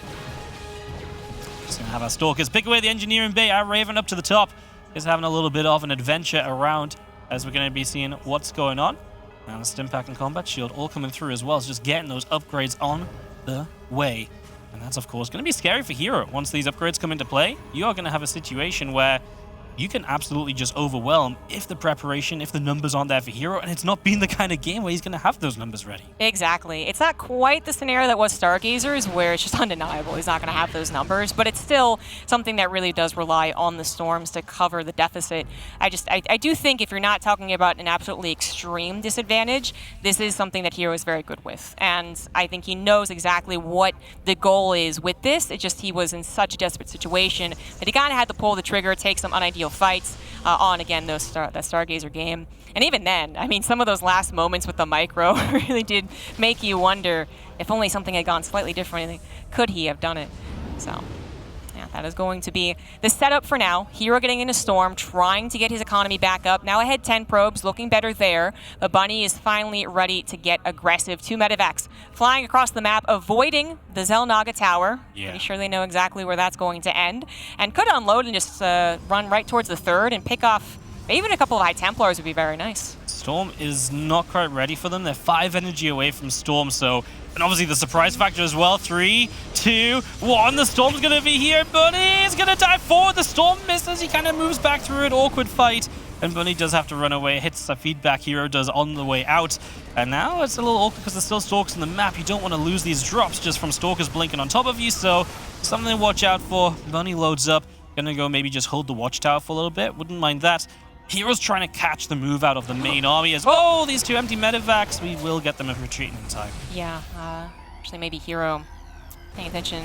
Just going to have our Stalkers pick away the Engineering Bay. Our Raven up to the top is having a little bit of an adventure around as we're going to be seeing what's going on. Now the Stim Pack and Combat Shield all coming through as well. So just getting those upgrades on the way. And that's, of course, going to be scary for herO. Once these upgrades come into play, you are going to have a situation where you can absolutely just overwhelm if the preparation, if the numbers aren't there for herO, and it's not been the kind of game where he's going to have those numbers ready. Exactly. It's not quite the scenario that was Stargazers, where it's just undeniable he's not going to have those numbers, but it's still something that really does rely on the Storms to cover the deficit. I do think if you're not talking about an absolutely extreme disadvantage, this is something that herO is very good with, and I think he knows exactly what the goal is with this. It's just he was in such a desperate situation that he kind of had to pull the trigger, take some unideal fights on, again, that Stargazer game. And even then, I mean, some of those last moments with the micro really did make you wonder if only something had gone slightly differently, could he have done it? So, yeah, that is going to be the setup for now. herO getting into Storm, trying to get his economy back up. Now ahead 10 probes, looking better there. But Bunny is finally ready to get aggressive. 2 medevacs flying across the map, avoiding the Xel'Naga Tower. Yeah. Pretty sure they know exactly where that's going to end. And could unload and just run right towards the 3rd and pick off even a couple of High Templars would be very nice. Storm is not quite ready for them. They're 5 energy away from Storm, so... And obviously the surprise factor as well. 3, 2, 1. The Storm's going to be here. Bunny is going to dive forward. The Storm misses. He kind of moves back through an awkward fight. And Bunny does have to run away. Hits the feedback herO does on the way out. And now it's a little awkward because there's still Stalkers on the map. You don't want to lose these drops just from Stalkers blinking on top of you. So something to watch out for. Bunny loads up. Going to go maybe just hold the Watchtower for a little bit. Wouldn't mind that. herO's trying to catch the move out of the main army as well. These 2 empty medevacs, we will get them retreating in time. Yeah, actually maybe herO paying attention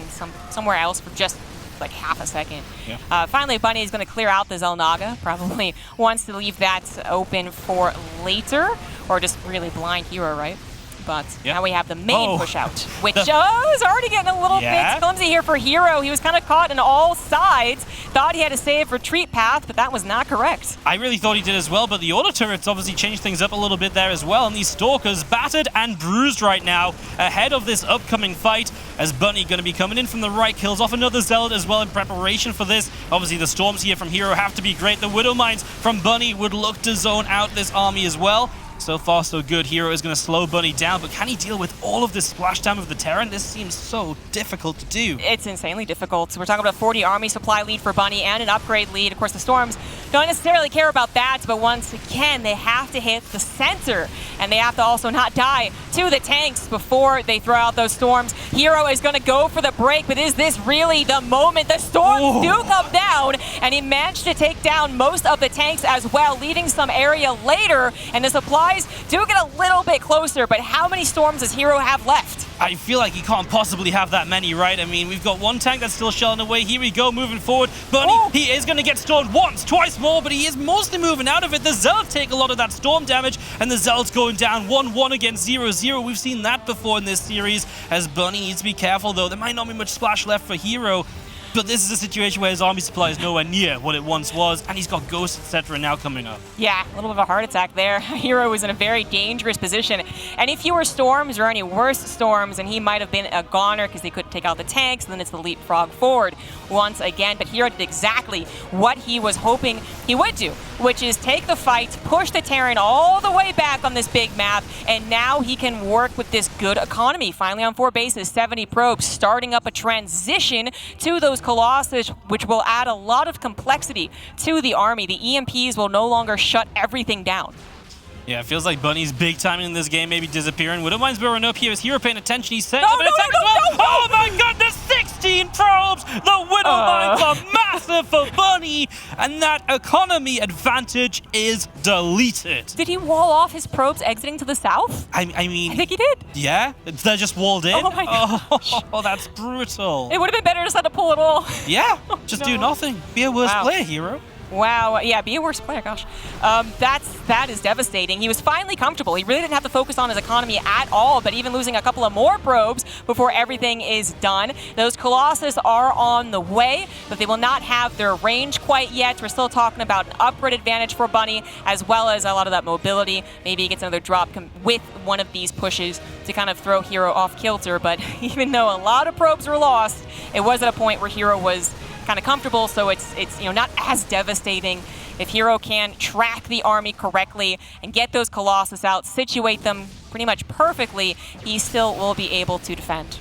somewhere else for just like half a second. Yeah. Finally, Bunny is going to clear out the Xel'Naga. Probably wants to leave that open for later, or just really blind herO, right? But now we have the main push out, which is already getting a little bit clumsy here for herO. He was kind of caught on all sides. Thought he had a safe retreat path, but that was not correct. I really thought he did as well, but the auto turrets obviously changed things up a little bit there as well. And these Stalkers battered and bruised right now ahead of this upcoming fight, as Bunny going to be coming in from the right, kills off another Zealot as well in preparation for this. Obviously the Storms here from herO have to be great. The Widow Mines from Bunny would look to zone out this army as well. So far, so good. herO is going to slow Bunny down, but can he deal with all of this splashdown of the Terran? This seems so difficult to do. It's insanely difficult. So we're talking about 40 army supply lead for Bunny and an upgrade lead. Of course, the Storms don't necessarily care about that, but once again, they have to hit the center, and they have to also not die to the tanks before they throw out those Storms. herO is going to go for the break, but is this really the moment? The Storms do come down, and he managed to take down most of the tanks as well, leaving some area later, and the supplies do get a little bit closer, but how many Storms does herO have left? I feel like he can't possibly have that many, right? I mean, we've got 1 tank that's still shelling away. Here we go, moving forward. Bunny, he is going to get stormed once, twice more, but he is mostly moving out of it. The Zealots take a lot of that storm damage, and the Zealots going down 1-1 against 0-0. We've seen that before in this series, as Bunny needs to be careful, though. There might not be much splash left for herO. But this is a situation where his army supply is nowhere near what it once was, and he's got ghosts, etc. now coming up. Yeah, a little bit of a heart attack there. herO is in a very dangerous position. Any fewer Storms or any worse Storms, and he might have been a goner because they couldn't take out the tanks, and then it's the leapfrog forward once again. But herO did exactly what he was hoping he would do, which is take the fight, push the Terran all the way back on this big map, and now he can work with this good economy. Finally on 4 bases, 70 probes, starting up a transition to those Colossus, which will add a lot of complexity to the army. The EMPs will no longer shut everything down. Yeah, it feels like Bunny's big timing in this game maybe disappearing. Widowmine's burrowing up here. Is hero paying attention? He's setting up an attack as well. Oh my goodness, 16 probes! The Widowmines are massive for Bunny, and that economy advantage is deleted. Did he wall off his probes exiting to the south? I mean... I think he did. Yeah? They're just walled in? Oh my gosh. Oh, that's brutal. It would have been better to set to pull it all. Yeah, just do nothing. Be a worse player, hero. Wow, yeah, be a worse player, gosh. That is devastating. He was finally comfortable. He really didn't have to focus on his economy at all, but even losing a couple of more probes before everything is done. Those Colossus are on the way, but they will not have their range quite yet. We're still talking about an upgrade advantage for Bunny, as well as a lot of that mobility. Maybe he gets another drop with one of these pushes to kind of throw herO off kilter, but even though a lot of probes were lost, it was at a point where herO was kind of comfortable, so it's not as devastating. If herO can track the army correctly and get those Colossus out, situate them pretty much perfectly, he still will be able to defend.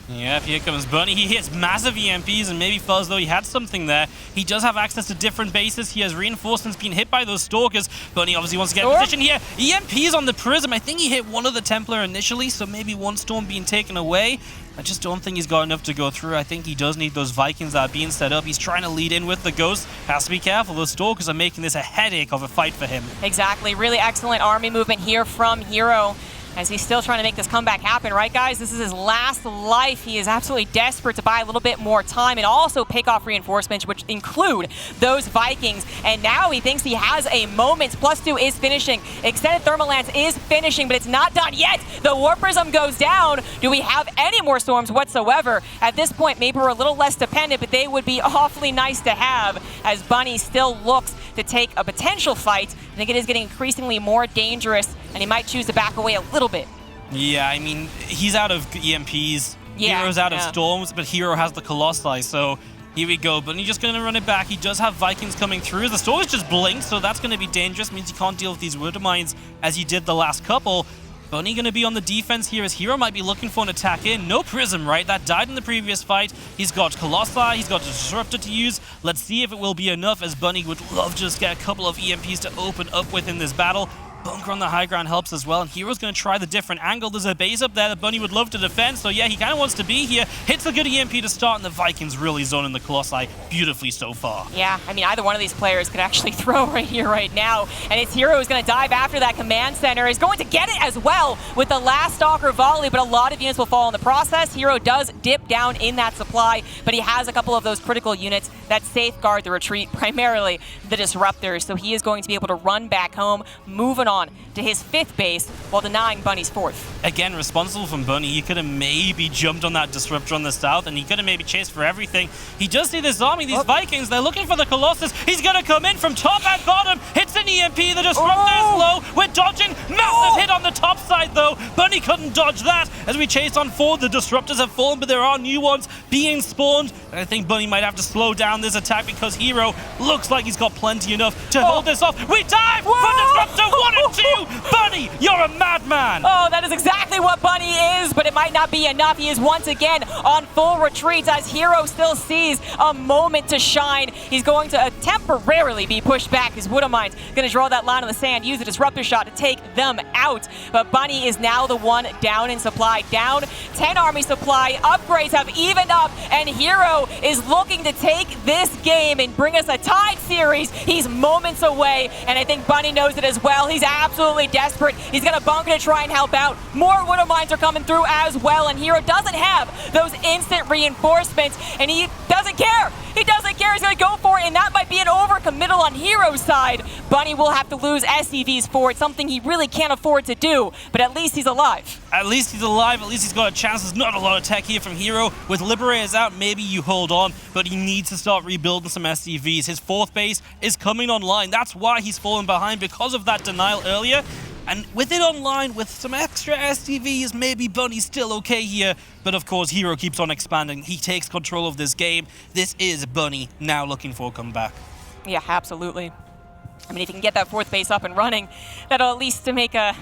Yeah, here comes Bunny. He hits massive EMPs and maybe felt as though he had something there. He does have access to different bases. He has reinforcements being hit by those Stalkers. Bunny obviously wants to get in position here. EMPs on the Prism. I think he hit one of the Templar initially, so maybe one Storm being taken away. I just don't think he's got enough to go through. I think he does need those Vikings that are being set up. He's trying to lead in with the Ghost. Has to be careful. Those Stalkers are making this a headache of a fight for him. Exactly. Really excellent army movement here from herO, as he's still trying to make this comeback happen, right, guys? This is his last life. He is absolutely desperate to buy a little bit more time and also pick off reinforcements, which include those Vikings. And now he thinks he has a moment. +2 is finishing. Extended Thermal Lance is finishing, but it's not done yet. The Warp Prism goes down. Do we have any more storms whatsoever? At this point, maybe we're a little less dependent, but they would be awfully nice to have, as Bunny still looks to take a potential fight. I think it is getting increasingly more dangerous, and he might choose to back away a little bit. Yeah, I mean, he's out of EMPs, hero's out of storms, but herO has the Colossi, so here we go. But he's just going to run it back. He does have Vikings coming through. The storm is just blinked, so that's going to be dangerous. Means he can't deal with these Widowmines as he did the last couple. Bunny going to be on the defense here, as herO might be looking for an attack in. No Prism, right? That died in the previous fight. He's got Colossi, he's got a Disruptor to use. Let's see if it will be enough, as Bunny would love to just get a couple of EMPs to open up with in this battle. Bunker on the high ground helps as well, and herO's going to try the different angle. There's a base up there that Bunny would love to defend, so yeah, he kind of wants to be here. Hits a good EMP to start, and the Vikings really zoning the Colossi beautifully so far. Yeah, I mean, either one of these players could actually throw right here, right now, and it's herO who's going to dive after that command center. He's going to get it as well with the last Stalker volley, but a lot of units will fall in the process. herO does dip down in that supply, but he has a couple of those critical units that safeguard the retreat, primarily the Disruptors, so he is going to be able to run back home, moving on to his 5th base while denying Bunny's 4th. Again, responsible from Bunny. He could have maybe jumped on that Disruptor on the south, and he could have maybe chased for everything. He does see this army, these Vikings. They're looking for the Colossus. He's going to come in from top and bottom. Hits an EMP. The Disruptor is low. We're dodging. Massive hit on the top side, though. Bunny couldn't dodge that as we chase on forward. The Disruptors have fallen, but there are new ones being spawned. And I think Bunny might have to slow down this attack, because herO looks like he's got plenty enough to hold this off. We dive for Disruptor 1 and 2. Bunny, you're a madman! Oh, that is exactly what Bunny is, but it might not be enough. He is once again on full retreat, as herO still sees a moment to shine. He's going to temporarily be pushed back. His Widowmine's going to draw that line in the sand, use the Disruptor shot to take them out. But Bunny is now the one down in supply, down 10 army supply. Upgrades have evened up, and herO is looking to take this game and bring us a tied series. He's moments away, and I think Bunny knows it as well. He's absolutely desperate. He's going to bunker to try and help out. More Widowmines are coming through as well, and herO doesn't have those instant reinforcements, and he doesn't care. He doesn't care. He's going to go for it, and that might be an overcommittal on herO's side. Bunny will have to lose SCVs for it, something he really can't afford to do, but at least he's alive. At least he's alive. At least he's got a chance. There's not a lot of tech here from herO. With Liberators out, maybe you hold on, but he needs to start rebuilding some SCVs. His 4th base is coming online. That's why he's fallen behind, because of that denial earlier. And with it online, with some extra SCVs, maybe Bunny's still okay here. But of course, herO keeps on expanding. He takes control of this game. This is Bunny now looking for a comeback. Yeah, absolutely. I mean, if you can get that 4th base up and running, that'll at least to make a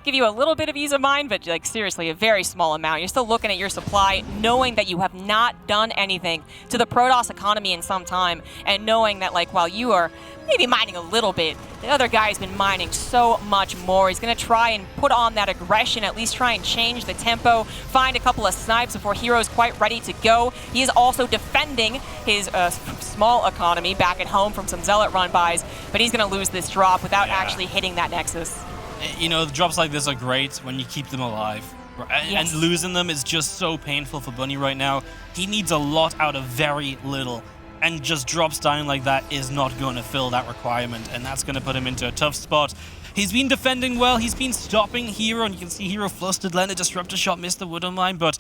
give you a little bit of ease of mind, but like seriously, a very small amount. You're still looking at your supply, knowing that you have not done anything to the Protoss economy in some time, and knowing that like while you are maybe mining a little bit, the other guy's been mining so much more. He's going to try and put on that aggression, at least try and change the tempo, find a couple of snipes before herO's quite ready to go. He is also defending his small economy back at home from some Zealot run-bys, but he's going to lose this drop without actually hitting that Nexus. You know, the drops like this are great when you keep them alive. Yes. And losing them is just so painful for Bunny right now. He needs a lot out of very little. And just drops down like that is not going to fill that requirement, and that's going to put him into a tough spot. He's been defending well, he's been stopping herO, and you can see herO flustered, letting a disruptor shot miss the Wood Mine, but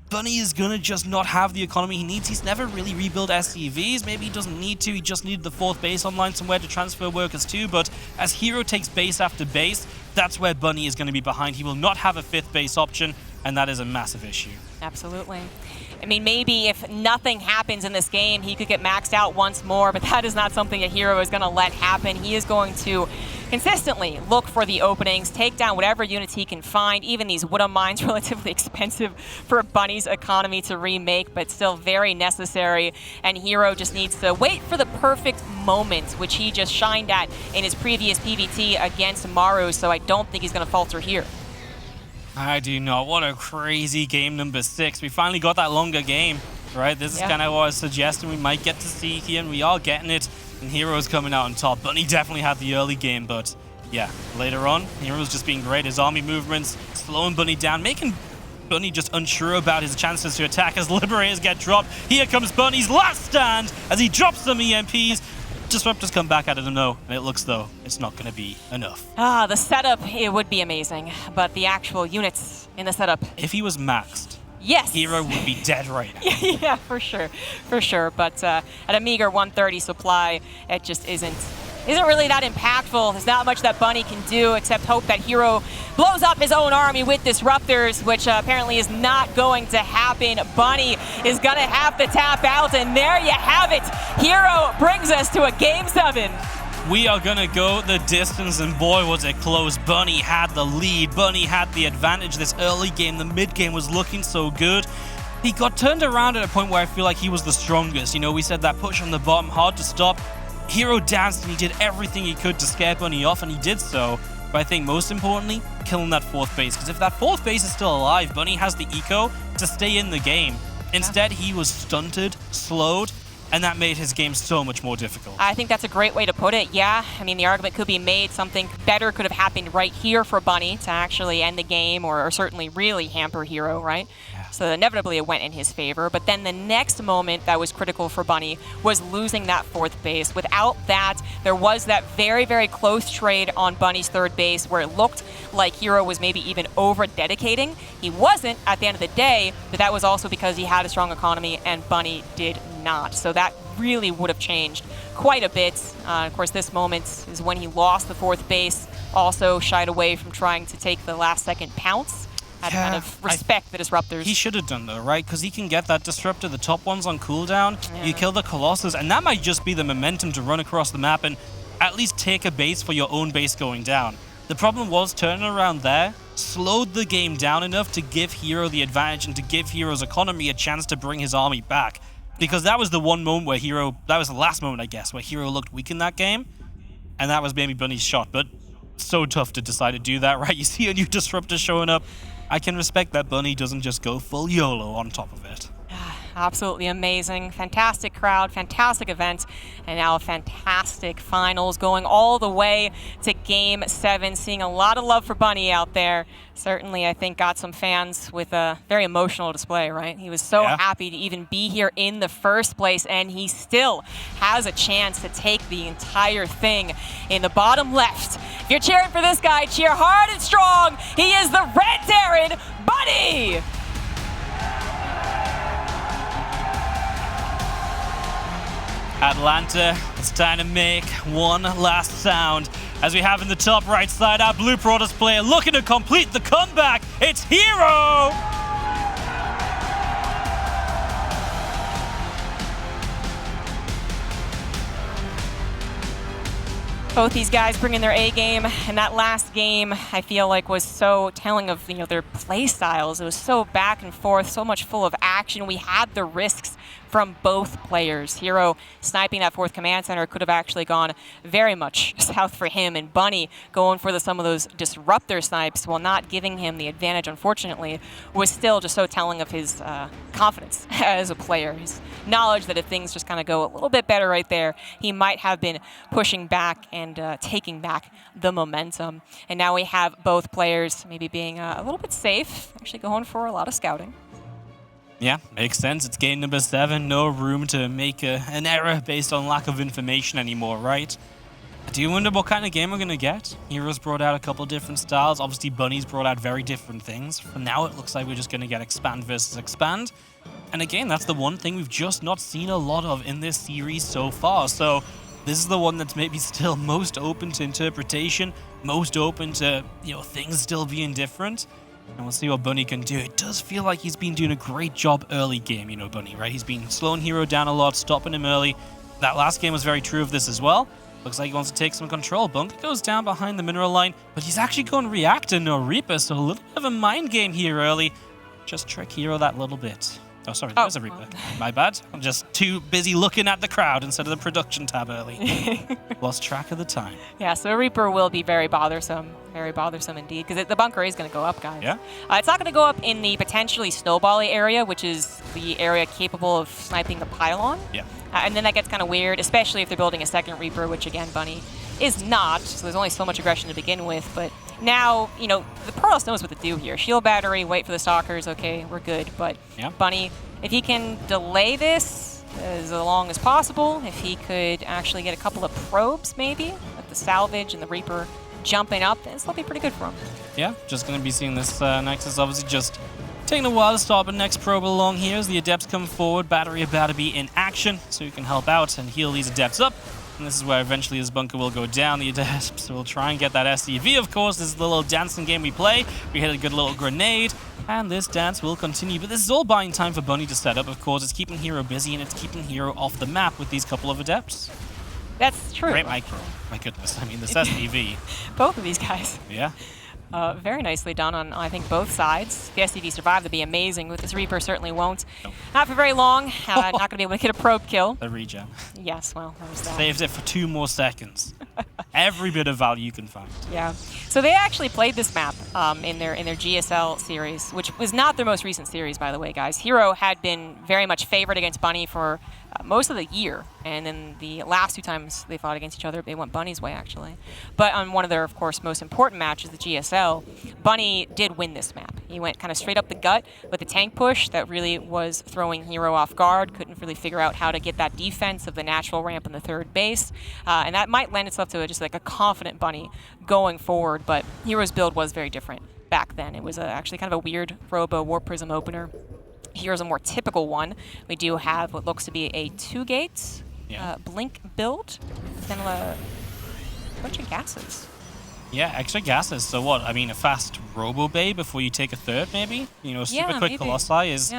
Bunny is going to just not have the economy he needs. He's never really rebuilt SCVs, maybe he doesn't need to, he just needed the 4th base online somewhere to transfer workers to, but as herO takes base after base, that's where Bunny is going to be behind. He will not have a 5th base option, and that is a massive issue. Absolutely. I mean, maybe if nothing happens in this game, he could get maxed out once more, but that is not something that herO is going to let happen. He is going to consistently look for the openings, take down whatever units he can find. Even these Wood Mines, relatively expensive for Bunny's economy to remake, but still very necessary. And herO just needs to wait for the perfect moment, which he just shined at in his previous PvT against Maru, so I don't think he's going to falter here. I do not. What a crazy game number 6. We finally got that longer game, right? This is kind of what I was suggesting we might get to see here, and we are getting it. And herO's coming out on top. Bunny definitely had the early game, but yeah, later on, herO's just being great. His army movements, slowing Bunny down, making Bunny just unsure about his chances to attack as Liberators get dropped. Here comes Bunny's last stand as he drops some EMPs. Disruptors come back out of the no, and it looks though it's not going to be enough. The setup, it would be amazing, but the actual units in the setup. If he was maxed, yes, herO would be dead right now. Yeah, for sure. But at a meager 130 supply, it just isn't really that impactful. There's not much that Bunny can do except hope that herO blows up his own army with disruptors, which apparently is not going to happen. Bunny is going to have to tap out, and there you have it. herO brings us to a Game 7. We are going to go the distance, and boy, was it close. Bunny had the lead. Bunny had the advantage this early game. The mid game was looking so good. He got turned around at a point where I feel like he was the strongest. You know, we said that push on the bottom, hard to stop. herO danced and he did everything he could to scare Bunny off, and he did so. But I think most importantly, killing that 4th base. Because if that 4th base is still alive, Bunny has the eco to stay in the game. Instead, he was stunted, slowed, and that made his game so much more difficult. I think that's a great way to put it, yeah. I mean, the argument could be made something better could have happened right here for Bunny to actually end the game or certainly really hamper herO, right? Yeah. So inevitably it went in his favor. But then the next moment that was critical for Bunny was losing that 4th base. Without that, there was that very, very close trade on Bunny's 3rd base where it looked like herO was maybe even over-dedicating. He wasn't at the end of the day, but that was also because he had a strong economy and Bunny did not. So that really would have changed quite a bit. Of course, this moment is when he lost the 4th base, also shied away from trying to take the last-second pounce. Had to kind of respect the disruptors. He should have done though, right? Because he can get that disruptor, the top one's on cooldown, you kill the Colossus, and that might just be the momentum to run across the map and at least take a base for your own base going down. The problem was turning around there, slowed the game down enough to give herO the advantage and to give herO's economy a chance to bring his army back. Because that was the one moment where herO, that was the last moment I guess, where herO looked weak in that game, and that was maybe Bunny's shot, but so tough to decide to do that, right? You see a new disruptor showing up, I can respect that Bunny doesn't just go full YOLO on top of it. Absolutely amazing. Fantastic crowd, fantastic event, and now a fantastic finals going all the way to Game 7. Seeing a lot of love for Bunny out there. Certainly, I think, got some fans with a very emotional display, right? He was so happy to even be here in the first place, and he still has a chance to take the entire thing. In the bottom left, if you're cheering for this guy, cheer hard and strong. He is the Red Terran, Bunny! Atlanta, it's time to make one last sound. As we have in the top right side, our Blue Protoss player looking to complete the comeback. It's herO! Both these guys bringing their A game, and that last game I feel like was so telling of their play styles. It was so back and forth, so much full of action. We had the risks from both players. herO sniping that 4th command center could have actually gone very much south for him, and Bunny going for some of those disruptor snipes while not giving him the advantage, unfortunately, was still just so telling of his confidence as a player. His knowledge that if things just kind of go a little bit better right there, he might have been pushing back and taking back the momentum. And now we have both players maybe being a little bit safe, actually going for a lot of scouting. Yeah, makes sense. It's game number 7. No room to make an error based on lack of information anymore, right? I do wonder what kind of game we're going to get. herO's brought out a couple different styles. Obviously, Bunny's brought out very different things. For now, it looks like we're just going to get expand versus expand. And again, that's the one thing we've just not seen a lot of in this series so far. So this is the one that's maybe still most open to interpretation, most open to, things still being different. And we'll see what Bunny can do. It does feel like he's been doing a great job early game, Bunny, right? He's been slowing herO down a lot, stopping him early. That last game was very true of this as well. Looks like he wants to take some control. Bunker goes down behind the mineral line, but he's actually going reactor, no Reaper, so a little bit of a mind game here early. Just trick herO that little bit. Oh, sorry, there's a Reaper. My bad. I'm just too busy looking at the crowd instead of the production tab early. Lost track of the time. Yeah, so a Reaper will be very bothersome indeed, because the bunker is going to go up, guys. Yeah. It's not going to go up in the potentially snowbally area, which is the area capable of sniping the pylon. Yeah. And then that gets kind of weird, especially if they're building a second Reaper, which again, Bunny is not, so there's only so much aggression to begin with. But now, the Protoss knows what to do here. Shield battery, wait for the stalkers, okay, we're good. But yeah. Bunny, if he can delay this as long as possible, if he could actually get a couple of probes maybe, with the salvage and the Reaper jumping up, this will be pretty good for him. Yeah, just going to be seeing this Nexus obviously just taking a while to start, but next probe along here as the Adepts come forward. Battery about to be in action, so you can help out and heal these Adepts up. And this is where eventually this bunker will go down. The Adepts will try and get that SCV, of course. This is the little dancing game we play. We hit a good little grenade, and this dance will continue. But this is all buying time for Bunny to set up, of course. It's keeping herO busy, and it's keeping herO off the map with these couple of Adepts. That's true. Great micro. My goodness. I mean, this SCV. Both of these guys. Yeah. Very nicely done on, I think, both sides. If the SCV survive, that'd be amazing. With this Reaper, certainly won't. Nope. Not for very long. Not going to be able to get a probe kill. The regen. Yes, well, that was that. Saves it for 2 more seconds. Every bit of value you can find. Yeah. So they actually played this map in their GSL series, which was not their most recent series, by the way, guys. herO had been very much favored against Bunny for most of the year, and then the last 2 times they fought against each other, they went Bunny's way, actually. But on one of their, of course, most important matches, the GSL, Bunny did win this map. He went kind of straight up the gut with the tank push that really was throwing herO off guard, couldn't really figure out how to get that defense of the natural ramp in the 3rd base, and that might lend itself to just like a confident Bunny going forward, but herO's build was very different back then. It was actually kind of a weird Robo Warp Prism opener. Here's a more typical one. We do have what looks to be a 2-gate blink build, then a bunch of gases. Yeah, extra gases. So what? I mean, a fast Robo Bay before you take a 3rd, maybe? Super quick maybe. Colossi is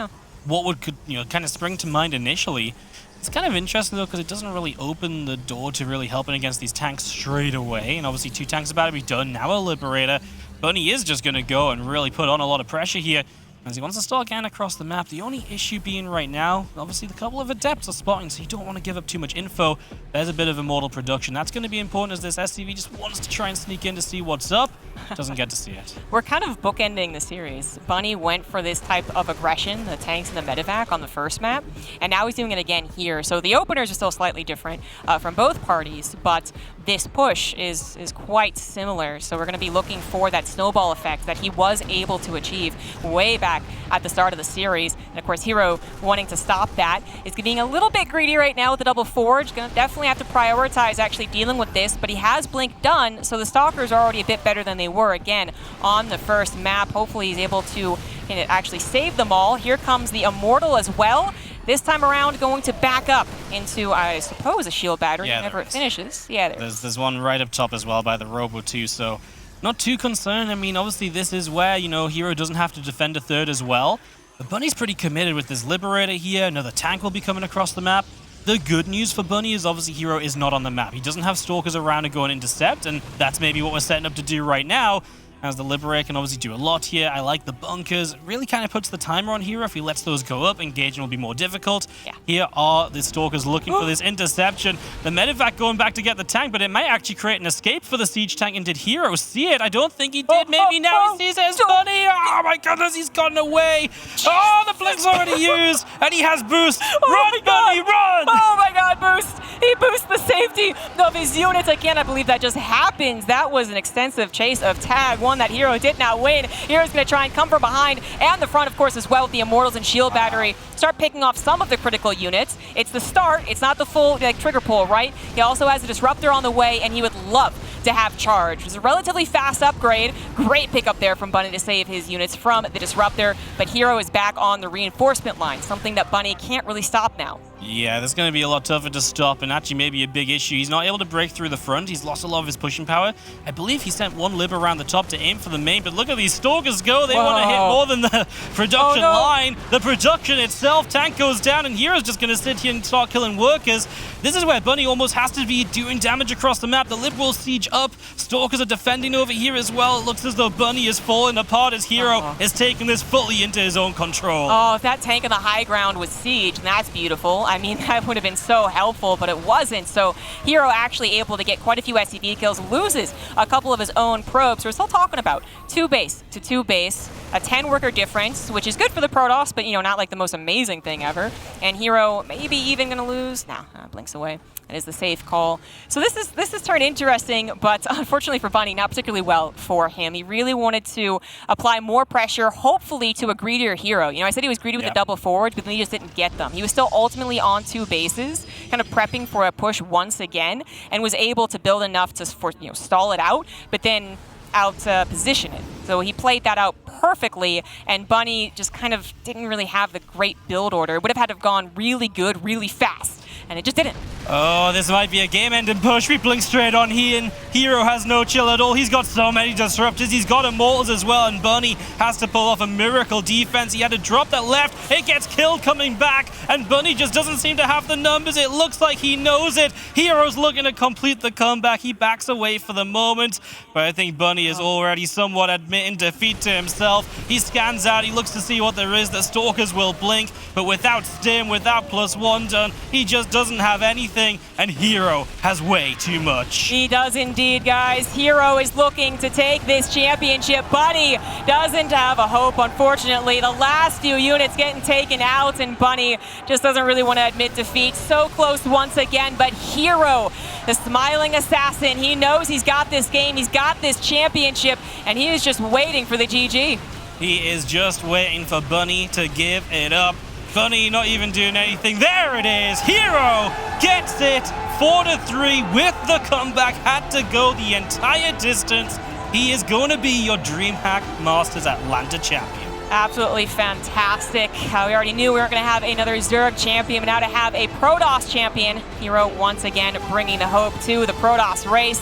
what could kind of spring to mind initially. It's kind of interesting, though, because it doesn't really open the door to really helping against these tanks straight away. And obviously 2 tanks about to be done. Now a Liberator. Bunny is just going to go and really put on a lot of pressure here as he wants to start getting across the map. The only issue being right now, obviously the couple of Adepts are spotting, so you don't want to give up too much info. There's a bit of immortal production. That's going to be important as this SCV just wants to try and sneak in to see what's up. Doesn't get to see it. We're kind of bookending the series. Bunny went for this type of aggression, the tanks and the medevac on the first map, and now he's doing it again here. So the openers are still slightly different from both parties, but this push is quite similar. So we're going to be looking for that snowball effect that he was able to achieve way back at the start of the series. And of course, herO wanting to stop that is being a little bit greedy right now with the double forge. Going to definitely have to prioritize actually dealing with this, but he has blink done, so the stalkers are already a bit better than they were again on the first map. Hopefully he's able to actually save them all. Here comes the immortal as well. This time around, going to back up into, I suppose, a shield battery whenever it finishes. Yeah, there's one right up top as well by the Robo too, so not too concerned. I mean, obviously this is where, herO doesn't have to defend a 3rd as well. But Bunny's pretty committed with this Liberator here. Another tank will be coming across the map. The good news for Bunny is obviously herO is not on the map. He doesn't have Stalkers around to go and intercept, and that's maybe what we're setting up to do right now. As the Liberator can obviously do a lot here. I like the bunkers. It really kind of puts the timer on herO. If he lets those go up, engagement will be more difficult. Yeah. Here are the Stalkers looking for this interception. The Medevac going back to get the tank, but it might actually create an escape for the Siege tank. And did herO see it? I don't think he did. Maybe now he sees his Bunny. Oh my goodness, he's gotten away. Oh, the blink's already used, and he has boost. Run, Bunny, run! Oh my god, boost! He boosts the safety of his units. I cannot believe that just happens. That was an extensive chase of tag, one that herO did not win. herO's going to try and come from behind and the front, of course, as well with the Immortals and Shield Battery. Start picking off some of the critical units. It's the start. It's not the full trigger pull, right? He also has a Disruptor on the way, and he would love to have Charge. It's a relatively fast upgrade. Great pickup there from Bunny to save his units from the Disruptor, but herO is back on the reinforcement line, something that Bunny can't really stop now. Yeah, that's going to be a lot tougher to stop, and actually maybe a big issue. He's not able to break through the front. He's lost a lot of his pushing power. I believe he sent one Lib around the top to aim for the main, but look at these Stalkers go. They want to hit more than the production line. The production itself, tank goes down, and herO's just going to sit here and start killing workers. This is where Bunny almost has to be doing damage across the map. The Lib will siege up. Stalkers are defending over here as well. It looks as though Bunny is falling apart as herO is taking this fully into his own control. Oh, if that tank on the high ground was siege, that's beautiful. I mean, that would have been so helpful, but it wasn't. So herO actually able to get quite a few SCV kills, loses a couple of his own probes. We're still talking about 2 base to 2 base, a 10 worker difference, which is good for the Protoss, but not like the most amazing thing ever. And herO maybe even gonna lose. Nah, blinks away. It is the safe call. So this has turned interesting, but unfortunately for Bunny, not particularly well for him. He really wanted to apply more pressure, hopefully to a greedier herO. I said he was greedy with the double forwards, but then he just didn't get them. He was still ultimately on 2 bases, kind of prepping for a push once again, and was able to build enough to stall it out, but then out position it. So he played that out perfectly, and Bunny just kind of didn't really have the great build order. It would have had to have gone really good, really fast, and it just didn't. Oh, this might be a game-ending push. We blink straight on here, and herO has no chill at all. He's got so many disruptors. He's got Immortals as well, and Bunny has to pull off a miracle defense. He had to drop that left. It gets killed coming back, and Bunny just doesn't seem to have the numbers. It looks like he knows it. herO's looking to complete the comeback. He backs away for the moment, but I think Bunny is already somewhat admitting defeat to himself. He scans out. He looks to see what there is. The Stalkers will blink, but without Stim, without +1 done, he just doesn't have anything, and herO has way too much. He does indeed, guys. herO is looking to take this championship. Bunny doesn't have a hope, unfortunately. The last few units getting taken out, and Bunny just doesn't really want to admit defeat. So close once again, but herO, the smiling assassin, he knows he's got this game, he's got this championship, and he is just waiting for the GG. He is just waiting for Bunny to give it up. Bunny not even doing anything. There it is. herO gets it. 4-3 with the comeback. Had to go the entire distance. He is going to be your DreamHack Masters Atlanta champion. Absolutely fantastic. We already knew we weren't going to have another Zerg champion, but now to have a Protoss champion. herO once again bringing the hope to the Protoss race.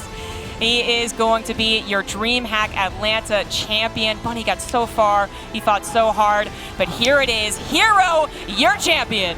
He is going to be your DreamHack Atlanta champion. Bunny got so far, he fought so hard, but here it is. herO, your champion.